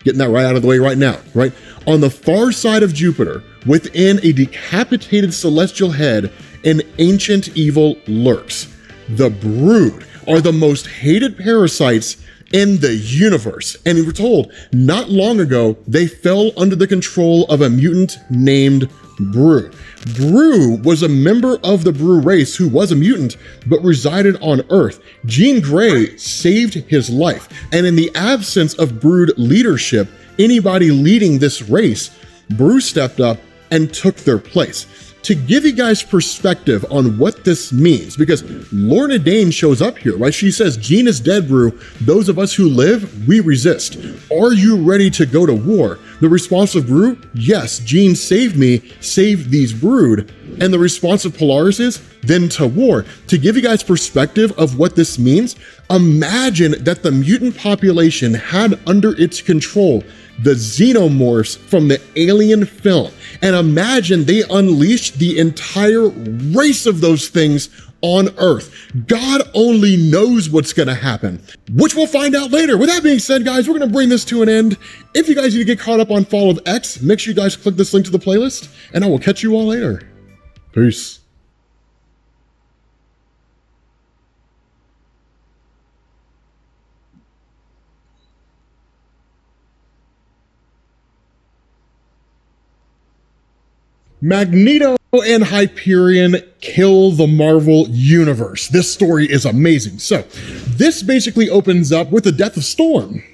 Getting that right out of the way right now, right? On the far side of Jupiter, within a decapitated celestial head, an ancient evil lurks. The Brood are the most hated parasites in the universe. And we were told not long ago, they fell under the control of a mutant named Brew. Brew was a member of the Brew race who was a mutant, but resided on Earth. Jean Grey saved his life. And in the absence of Brood leadership, anybody leading this race, Brew stepped up and took their place. To give you guys perspective on what this means, because Lorna Dane shows up here, right? She says, Jean is dead, Brew. Those of us who live, we resist. Are you ready to go to war? The response of Brew, yes, Jean saved me, saved these Brood. And the response of Polaris is, then to war. To give you guys perspective of what this means, imagine that the mutant population had under its control the xenomorphs from the Alien film. And imagine they unleashed the entire race of those things on Earth. God only knows what's gonna happen, which we'll find out later. With that being said, guys, we're gonna bring this to an end. If you guys need to get caught up on Fall of X, make sure you guys click this link to the playlist, and I will catch you all later. Peace. Magneto and Hyperion kill the Marvel Universe. This story is amazing. So, this basically opens up with the death of Storm.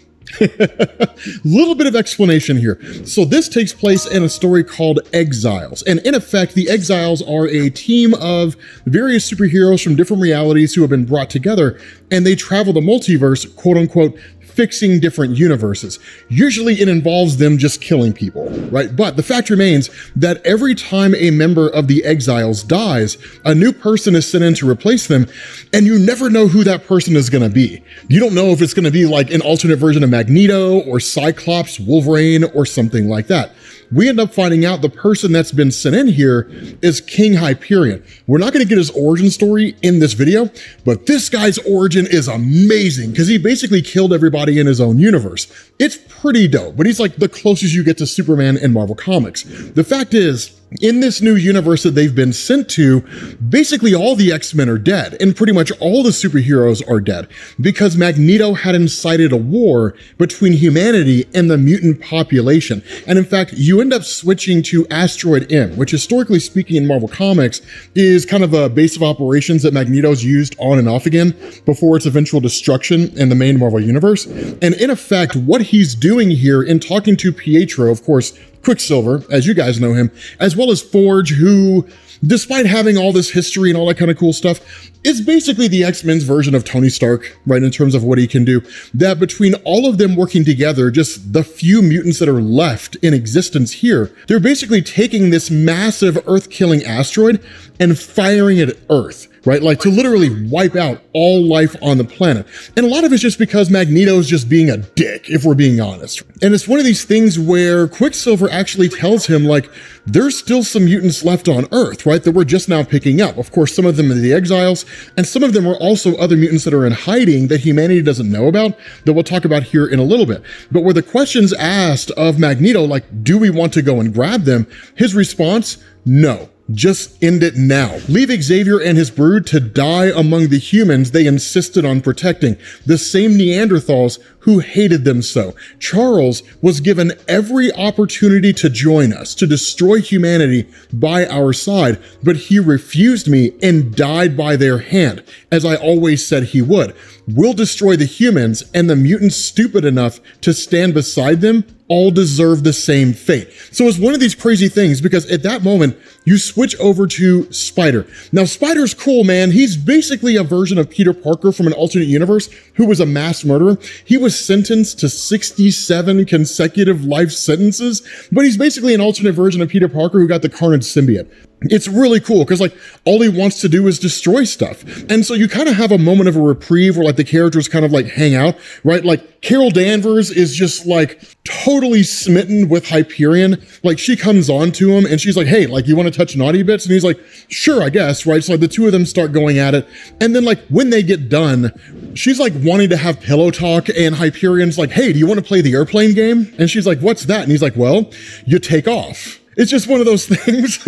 Little bit of explanation here. So this takes place in a story called Exiles. And in effect, the Exiles are a team of various superheroes from different realities who have been brought together, and they travel the multiverse, quote unquote, fixing different universes. Usually it involves them just killing people, right? But the fact remains that every time a member of the Exiles dies, a new person is sent in to replace them, and you never know who that person is gonna be. You don't know if it's gonna be like an alternate version of Magneto or Cyclops, Wolverine, or something like that. We end up finding out the person that's been sent in here is King Hyperion. We're not going to get his origin story in this video, but this guy's origin is amazing because he basically killed everybody in his own universe. It's pretty dope, but he's like the closest you get to Superman in Marvel Comics. The fact is, in this new universe that they've been sent to, basically all the X-Men are dead, and pretty much all the superheroes are dead, because Magneto had incited a war between humanity and the mutant population. And in fact, you end up switching to Asteroid M, which historically speaking in Marvel Comics is kind of a base of operations that Magneto's used on and off again before its eventual destruction in the main Marvel Universe. And in effect, what he's doing here in talking to Pietro, of course, Quicksilver, as you guys know him, as well as Forge, who, despite having all this history and all that kind of cool stuff, is basically the X-Men's version of Tony Stark, right, in terms of what he can do. That between all of them working together, just the few mutants that are left in existence here, they're basically taking this massive Earth-killing asteroid and firing it at Earth, right? Like to literally wipe out all life on the planet. And a lot of it's just because Magneto's just being a dick, if we're being honest. And it's one of these things where Quicksilver actually tells him, like, there's still some mutants left on Earth, right, that we're just now picking up. Of course, some of them are the Exiles, and some of them are also other mutants that are in hiding that humanity doesn't know about, that we'll talk about here in a little bit. But where the question's asked of Magneto, like, do we want to go and grab them? His response, no. Just end it now. Leave Xavier and his brood to die among the humans they insisted on protecting, the same Neanderthals who hated them so. Charles was given every opportunity to join us, to destroy humanity by our side, but he refused me and died by their hand, as I always said he would. We'll destroy the humans, and the mutants stupid enough to stand beside them all deserve the same fate. So it's one of these crazy things, because at that moment, you switch over to Spider. Now, Spider's cool, man. He's basically a version of Peter Parker from an alternate universe who was a mass murderer. He was sentenced to 67 consecutive life sentences, but he's basically an alternate version of Peter Parker who got the Carnage symbiote. It's really cool because, like, all he wants to do is destroy stuff. And so you kind of have a moment of a reprieve where, like, the characters kind of like hang out, right? Like, Carol Danvers is just like totally smitten with Hyperion. Like, she comes on to him and she's like, hey, like, you want to touch naughty bits? And he's like, sure, I guess, right? So like, the two of them start going at it. And then, like, when they get done, she's like wanting to have pillow talk, and Hyperion's like, hey, do you want to play the airplane game? And she's like, what's that? And he's like, well, you take off. It's just one of those things.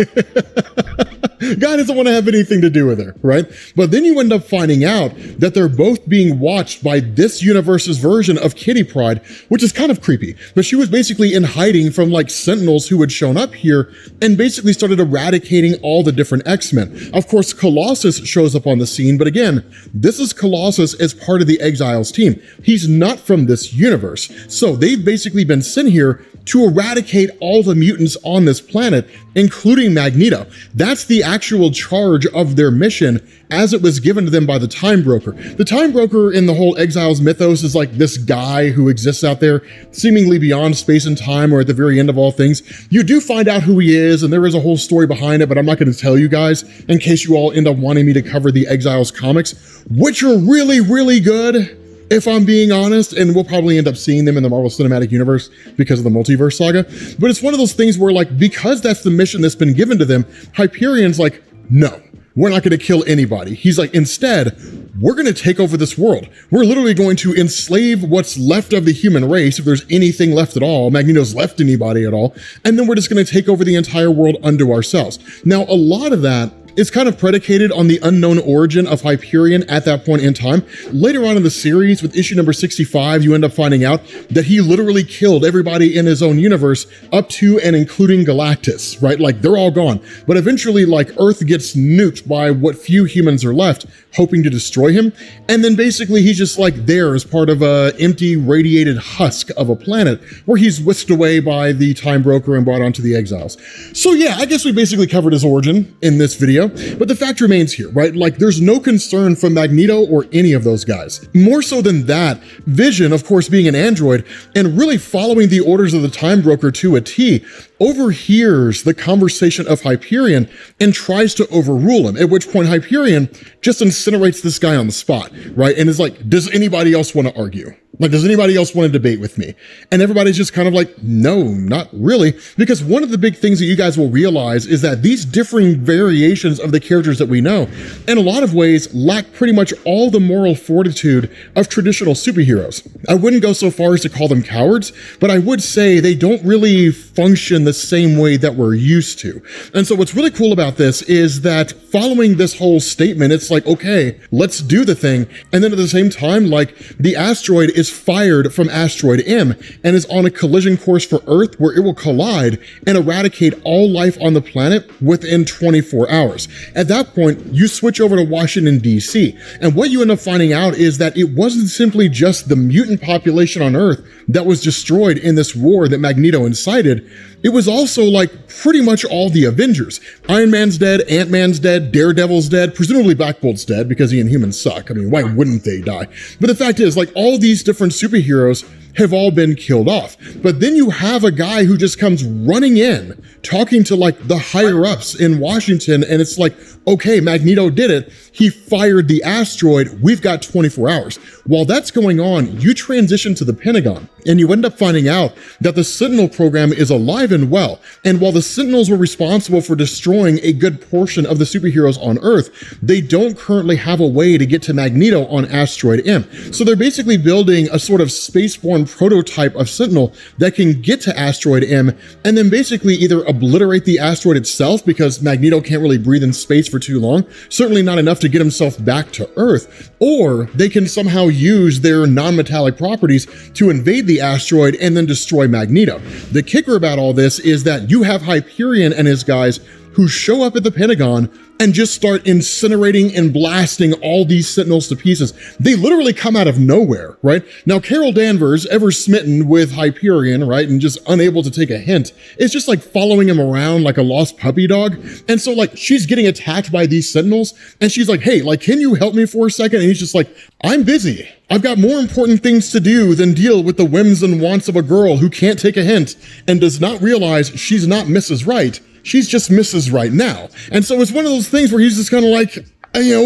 Guy doesn't want to have anything to do with her, right? But then you end up finding out that they're both being watched by this universe's version of Kitty Pryde, which is kind of creepy. But she was basically in hiding from like Sentinels who had shown up here and basically started eradicating all the different X-Men. Of course, Colossus shows up on the scene, but again, this is Colossus as part of the Exiles team. He's not from this universe. So they've basically been sent here to eradicate all the mutants on this planet, including Magneto. That's the actual charge of their mission as it was given to them by the Time Broker. The Time Broker in the whole Exiles mythos is like this guy who exists out there, seemingly beyond space and time or at the very end of all things. You do find out who he is, and there is a whole story behind it, but I'm not going to tell you guys in case you all end up wanting me to cover the Exiles comics, which are really, really good, if I'm being honest, and we'll probably end up seeing them in the Marvel Cinematic Universe because of the multiverse saga. But it's one of those things where, like, because that's the mission that's been given to them, Hyperion's like, no, we're not going to kill anybody. He's like, instead, we're going to take over this world. We're literally going to enslave what's left of the human race, if there's anything left at all, Magneto's left anybody at all, and then we're just going to take over the entire world unto ourselves. Now, a lot of that is kind of predicated on the unknown origin of Hyperion at that point in time. Later on in the series, with issue number 65, you end up finding out that he literally killed everybody in his own universe up to and including Galactus, right? Like, they're all gone. But eventually, like, Earth gets nuked by what few humans are left, hoping to destroy him. And then basically he's just like there as part of a empty radiated husk of a planet where he's whisked away by the Time Broker and brought onto the Exiles. So yeah, I guess we basically covered his origin in this video, but the fact remains here, right? Like, there's no concern from Magneto or any of those guys. More so than that, Vision, of course, being an android and really following the orders of the Time Broker to a T, overhears the conversation of Hyperion and tries to overrule him, at which point Hyperion just incinerates this guy on the spot, right? And is like, does anybody else want to argue? Like, does anybody else want to debate with me? And everybody's just kind of like, no, not really. Because one of the big things that you guys will realize is that these differing variations of the characters that we know, in a lot of ways, lack pretty much all the moral fortitude of traditional superheroes. I wouldn't go so far as to call them cowards, but I would say they don't really function the same way that we're used to. And so what's really cool about this is that following this whole statement, it's like, okay, let's do the thing. And then at the same time, like, the asteroid is fired from asteroid M and is on a collision course for Earth where it will collide and eradicate all life on the planet within 24 hours. At that point, you switch over to Washington, D.C. And what you end up finding out is that it wasn't simply just the mutant population on Earth that was destroyed in this war that Magneto incited. It was also like pretty much all the Avengers. Iron Man's dead, Ant-Man's dead, Daredevil's dead, presumably Black Bolt's dead because he and humans suck. I mean, why wouldn't they die? But the fact is, like, all these different superheroes have all been killed off. But then you have a guy who just comes running in, talking to like the higher ups in Washington, and it's like, okay, Magneto did it. He fired the asteroid. We've got 24 hours. While that's going on, you transition to the Pentagon, and you end up finding out that the Sentinel program is alive and well. And while the Sentinels were responsible for destroying a good portion of the superheroes on Earth, they don't currently have a way to get to Magneto on asteroid M. So they're basically building a sort of spaceborne prototype of Sentinel that can get to asteroid M and then basically either obliterate the asteroid itself because Magneto can't really breathe in space for too long, certainly not enough to get himself back to Earth, or they can somehow use their non-metallic properties to invade the asteroid and then destroy Magneto. The kicker about all this is that you have Hyperion and his guys who show up at the Pentagon and just start incinerating and blasting all these Sentinels to pieces. They literally come out of nowhere, right? Now, Carol Danvers, ever smitten with Hyperion, right, and just unable to take a hint, is just like following him around like a lost puppy dog. And so like she's getting attacked by these Sentinels and she's like, hey, like, can you help me for a second? And he's just like, I'm busy. I've got more important things to do than deal with the whims and wants of a girl who can't take a hint and does not realize she's not Mrs. Right. She's just Mrs. Right now. And so it's one of those things where he's just kind of like,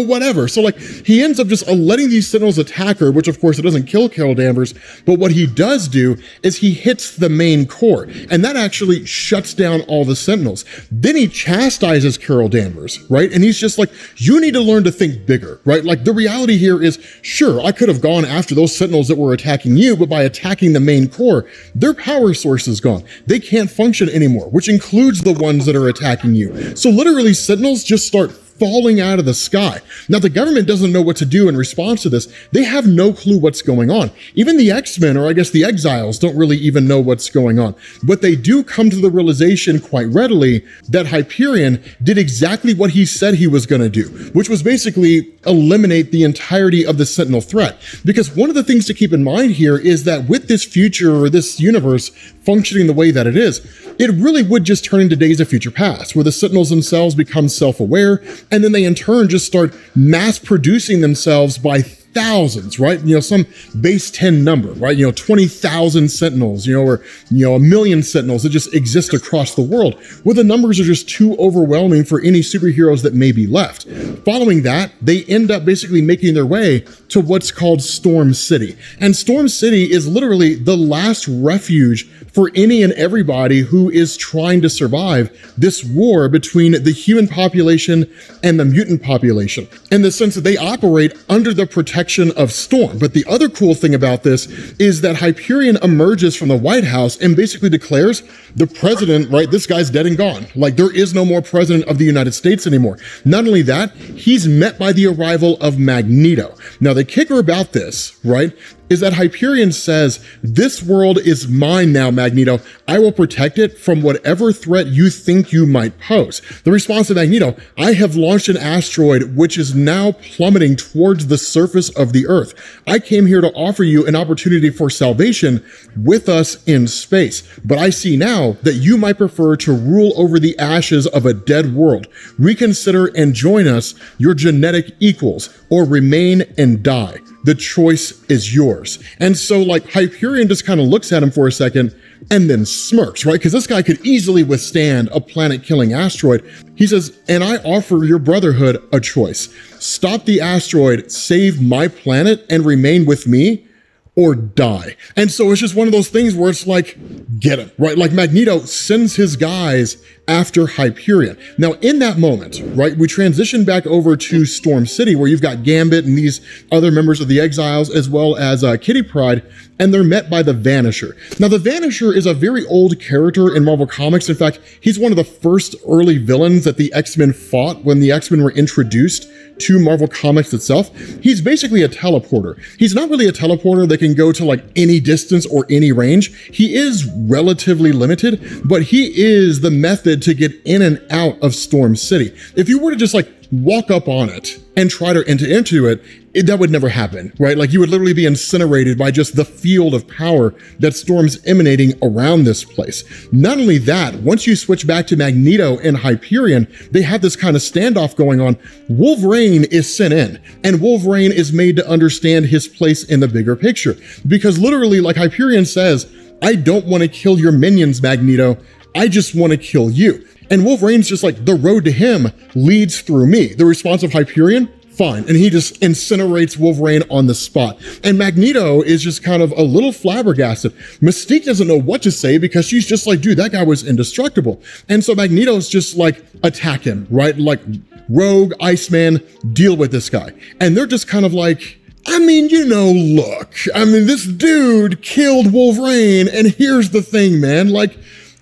whatever. So like he ends up just letting these Sentinels attack her, which of course it doesn't kill Carol Danvers, but what he does do is he hits the main core, and that actually shuts down all the Sentinels. Then he chastises Carol Danvers, right? And he's just like, you need to learn to think bigger, right? Like the reality here is, sure, I could have gone after those Sentinels that were attacking you, but by attacking the main core, their power source is gone. They can't function anymore, which includes the ones that are attacking you. So literally Sentinels just start falling out of the sky. Now, the government doesn't know what to do in response to this. They have no clue what's going on. Even the X-Men, or I guess the Exiles, don't really even know what's going on. But they do come to the realization quite readily that Hyperion did exactly what he said he was going to do, which was basically eliminate the entirety of the Sentinel threat. Because one of the things to keep in mind here is that with this future or this universe functioning the way that it is, it really would just turn into Days of Future Past, where the Sentinels themselves become self-aware, and then they in turn just start mass producing themselves by thousands, right? Some base 10 number, right? 20,000 Sentinels, or, 1 million Sentinels that just exist across the world, where the numbers are just too overwhelming for any superheroes that may be left. Following that, they end up basically making their way to what's called Storm City. And Storm City is literally the last refuge for any and everybody who is trying to survive this war between the human population and the mutant population, in the sense that they operate under the protection of Storm. But the other cool thing about this is that Hyperion emerges from the White House and basically declares the president, right, this guy's dead and gone. Like, there is no more president of the United States anymore. Not only that, he's met by the arrival of Magneto. Now, the kicker about this, right, is that Hyperion says, this world is mine now, Magneto. I will protect it from whatever threat you think you might pose. The response to Magneto, I have launched an asteroid which is now plummeting towards the surface of the Earth. I came here to offer you an opportunity for salvation with us in space. But I see now that you might prefer to rule over the ashes of a dead world. Reconsider and join us, your genetic equals, or remain and die. The choice is yours. And so like Hyperion just kind of looks at him for a second and then smirks, right? Because this guy could easily withstand a planet-killing asteroid. He says, and I offer your brotherhood a choice. Stop the asteroid, save my planet, and remain with me, or die. And so it's just one of those things where it's like, get him, right? Like Magneto sends his guys after Hyperion. Now, in that moment, right, we transition back over to Storm City, where you've got Gambit and these other members of the Exiles, as well as Kitty Pryde, and they're met by the Vanisher. Now, the Vanisher is a very old character in Marvel Comics. In fact, he's one of the first early villains that the X-Men fought when the X-Men were introduced to Marvel Comics itself. He's basically a teleporter. He's not really a teleporter that can go to like any distance or any range. He is relatively limited, but he is the method to get in and out of Storm City. If you were to just like walk up on it and try to enter into it, that would never happen, right? Like you would literally be incinerated by just the field of power that Storm's emanating around this place. Not only that, once you switch back to Magneto and Hyperion, they have this kind of standoff going on. Wolverine is sent in, and Wolverine is made to understand his place in the bigger picture. Because literally, like Hyperion says, I don't want to kill your minions, Magneto. I just want to kill you. And Wolverine's just like, the road to him leads through me. The response of Hyperion, fine. And he just incinerates Wolverine on the spot. And Magneto is just kind of a little flabbergasted. Mystique doesn't know what to say because she's just like, dude, that guy was indestructible. And so Magneto's just like, attack him, right? Like, Rogue, Iceman, deal with this guy. And they're just kind of like, I mean, look, I mean, this dude killed Wolverine. And here's the thing, man, like,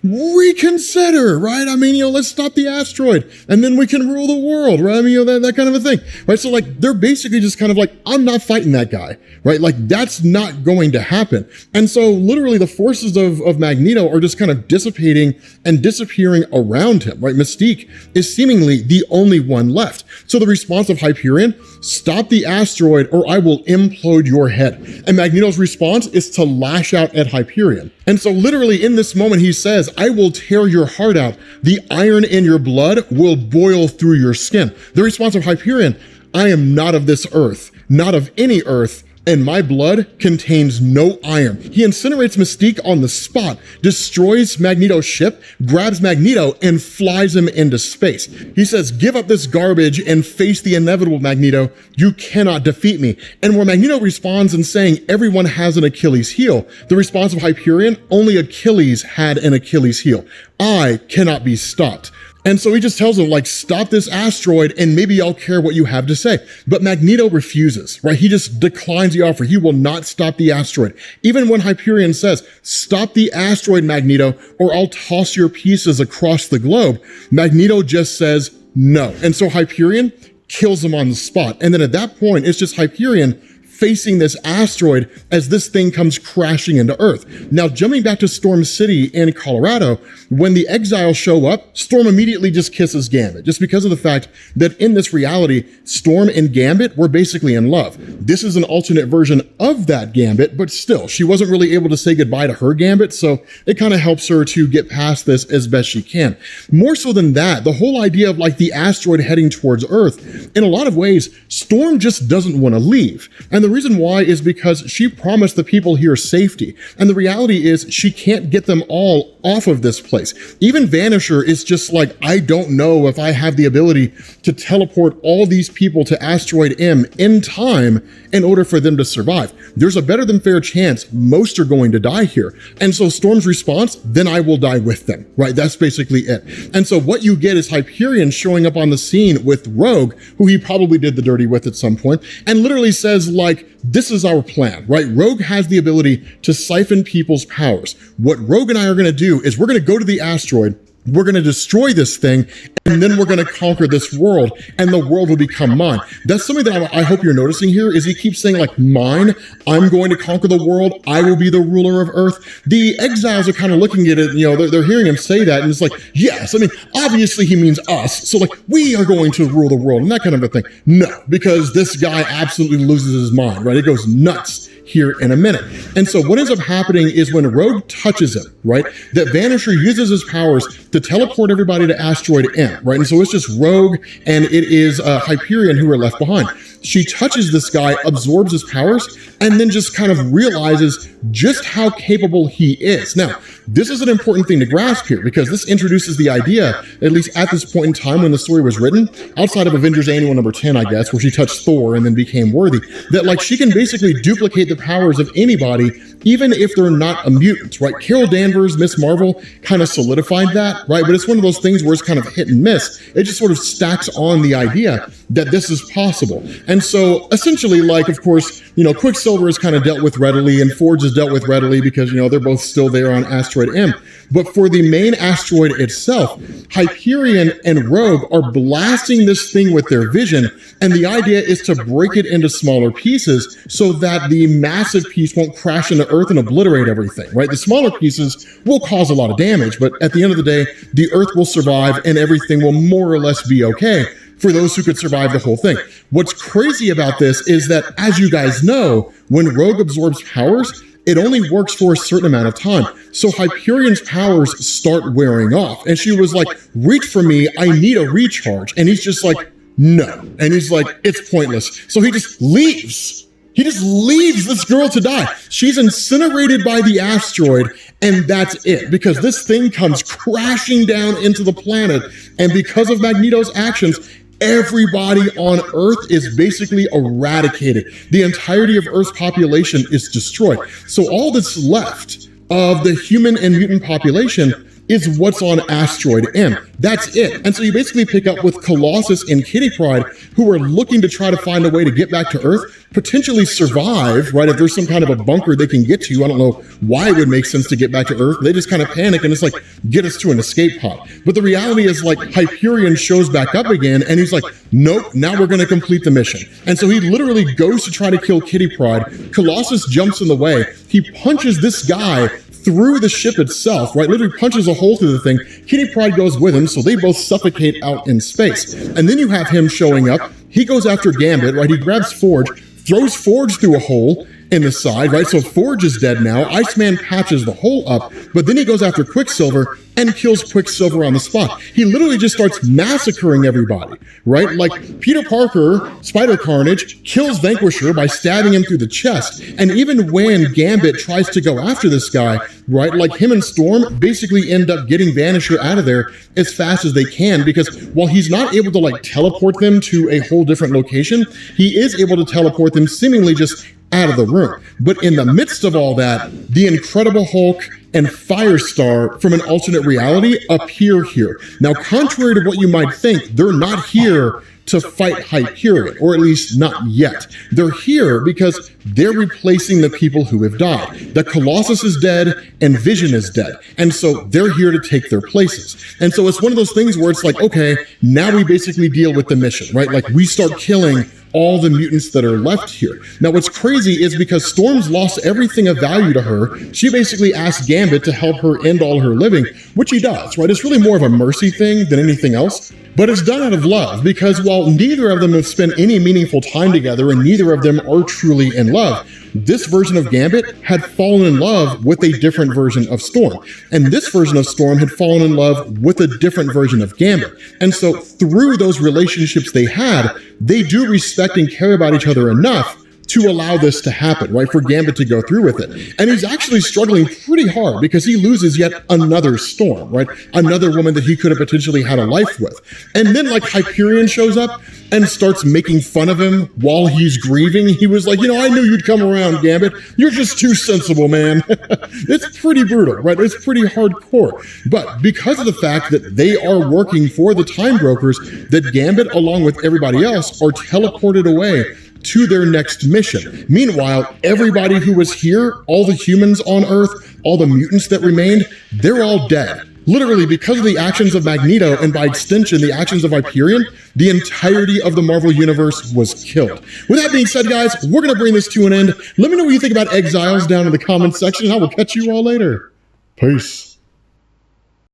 reconsider, right? I mean, let's stop the asteroid and then we can rule the world, right? I mean, that kind of a thing, right? So like, they're basically just kind of like, I'm not fighting that guy, right? Like that's not going to happen. And so literally the forces of Magneto are just kind of dissipating and disappearing around him, right? Mystique is seemingly the only one left. So the response of Hyperion, stop the asteroid or I will implode your head. And Magneto's response is to lash out at Hyperion. And so literally in this moment, he says, I will tear your heart out. The iron in your blood will boil through your skin. The response of Hyperion, I am not of this earth, not of any earth. and my blood contains no iron. He incinerates Mystique on the spot, destroys Magneto's ship, grabs Magneto, and flies him into space. He says, give up this garbage and face the inevitable, Magneto. You cannot defeat me. And where Magneto responds in saying everyone has an Achilles heel, the response of Hyperion, only Achilles had an Achilles heel. I cannot be stopped. And so he just tells him, like, stop this asteroid and maybe I'll care what you have to say. But Magneto refuses, right? He just declines the offer. He will not stop the asteroid. Even when Hyperion says, stop the asteroid, Magneto, or I'll toss your pieces across the globe, Magneto just says no. And so Hyperion kills him on the spot. And then at that point, it's just Hyperion facing this asteroid as this thing comes crashing into Earth. Now, jumping back to Storm City in Colorado, when the Exiles show up, Storm immediately just kisses Gambit, just because of the fact that in this reality, Storm and Gambit were basically in love. This is an alternate version of that Gambit, but still, she wasn't really able to say goodbye to her Gambit, so it kind of helps her to get past this as best she can. More so than that, the whole idea of like the asteroid heading towards Earth, in a lot of ways, Storm just doesn't want to leave. And the reason why is because she promised the people here safety. And the reality is she can't get them all off of this place. Even Vanisher is just like, I don't know if I have the ability to teleport all these people to Asteroid M in time in order for them to survive. There's a better than fair chance most are going to die here. And so Storm's response, then I will die with them, right? That's basically it. And so what you get is Hyperion showing up on the scene with Rogue, who he probably did the dirty with at some point, and literally says like, this is our plan, right? Rogue has the ability to siphon people's powers. What Rogue and I are going to do is we're going to go to the asteroid, we're going to destroy this thing, and then we're going to conquer this world, and the world will become mine. That's something that I hope you're noticing here, is he keeps saying like, mine, I'm going to conquer the world, I will be the ruler of Earth. The Exiles are kind of looking at it, you know, they're hearing him say that, and it's like, yes, I mean, obviously he means us, so like, we are going to rule the world, and that kind of a thing. No, because this guy absolutely loses his mind, right? It goes nuts here in a minute. And so what ends up happening is when Rogue touches him, right, that Vanisher uses his powers to teleport everybody to Asteroid M, right? And so it's just Rogue and it is Hyperion who are left behind. She touches this guy, absorbs his powers, and then just kind of realizes just how capable he is. Now, this is an important thing to grasp here, because this introduces the idea, at least at this point in time when the story was written, outside of Avengers Annual number 10, I guess, where she touched Thor and then became worthy, that like she can basically duplicate the powers of anybody, even if they're not a mutant, right? Carol Danvers, Miss Marvel, kind of solidified that, right? But it's one of those things where it's kind of hit and miss. It just sort of stacks on the idea that this is possible. And so essentially, like, of course, you know, Quicksilver is kind of dealt with readily and Forge is dealt with readily because, you know, they're both still there on Asteroid M. But for the main asteroid itself, Hyperion and Rogue are blasting this thing with their vision. And the idea is to break it into smaller pieces so that the massive piece won't crash into Earth and obliterate everything, right? The smaller pieces will cause a lot of damage, but at the end of the day, the Earth will survive and everything will more or less be okay for those who could survive the whole thing. What's crazy about this is that, as you guys know, when Rogue absorbs powers, it only works for a certain amount of time. So Hyperion's powers start wearing off. And she was like, reach for me, I need a recharge. And he's just like, no. And he's like, it's pointless. So he just leaves. He just leaves this girl to die. She's incinerated by the asteroid, and that's it. Because this thing comes crashing down into the planet, and because of Magneto's actions, everybody on Earth is basically eradicated. The entirety of Earth's population is destroyed. So all that's left of the human and mutant population is what's on Asteroid M. That's it. And so you basically pick up with Colossus and Kitty Pryde, who are looking to try to find a way to get back to Earth, potentially survive, right? If there's some kind of a bunker they can get to, I don't know why it would make sense to get back to Earth. They just kind of panic and it's like, get us to an escape pod. But the reality is like Hyperion shows back up again and he's like, nope, now we're going to complete the mission. And so he literally goes to try to kill Kitty Pryde. Colossus jumps in the way. He punches this guy through the ship itself, right? Literally punches a hole through the thing. Kitty Pryde goes with him, so they both suffocate out in space. And then you have him showing up. He goes after Gambit, right? He grabs Forge, throws Forge through a hole in the side, right? So Forge is dead now. Iceman patches the hole up, but then he goes after Quicksilver, and kills Quicksilver on the spot. He literally just starts massacring everybody, right? Like Peter Parker, Spider Carnage, kills Vanquisher by stabbing him through the chest. And even when Gambit tries to go after this guy, right, like him and Storm basically end up getting Vanisher out of there as fast as they can, because while he's not able to like teleport them to a whole different location, he is able to teleport them seemingly just out of the room. But in the midst of all that, the Incredible Hulk and Firestar from an alternate reality appear here. Now, contrary to what you might think, they're not here to fight Hyperion, or at least not yet. They're here because they're replacing the people who have died. The Colossus is dead and Vision is dead. And so they're here to take their places. And so it's one of those things where it's like, okay, now we basically deal with the mission, right? Like we start killing all the mutants that are left here. Now, what's crazy is because Storm's lost everything of value to her, she basically asked Gambit to help her end all her living, which he does, right? It's really more of a mercy thing than anything else, but it's done out of love, because while neither of them have spent any meaningful time together and neither of them are truly in love, this version of Gambit had fallen in love with a different version of Storm. And this version of Storm had fallen in love with a different version of Gambit. And so through those relationships they had, they do respect and care about each other enough to allow this to happen, right? For Gambit to go through with it. And he's actually struggling pretty hard because he loses yet another Storm, right? Another woman that he could have potentially had a life with. And then like Hyperion shows up and starts making fun of him while he's grieving. He was like, you know, I knew you'd come around, Gambit. You're just too sensible, man. It's pretty brutal, right? It's pretty hardcore. But because of the fact that they are working for the Time Brokers, that Gambit, along with everybody else, are teleported away to their next mission. Meanwhile, everybody who was here, all the humans on Earth, all the mutants that remained, they're all dead. Literally, because of the actions of Magneto, and by extension, the actions of Hyperion, the entirety of the Marvel Universe was killed. With that being said, guys, we're going to bring this to an end. Let me know what you think about Exiles down in the comments section, and I will catch you all later. Peace.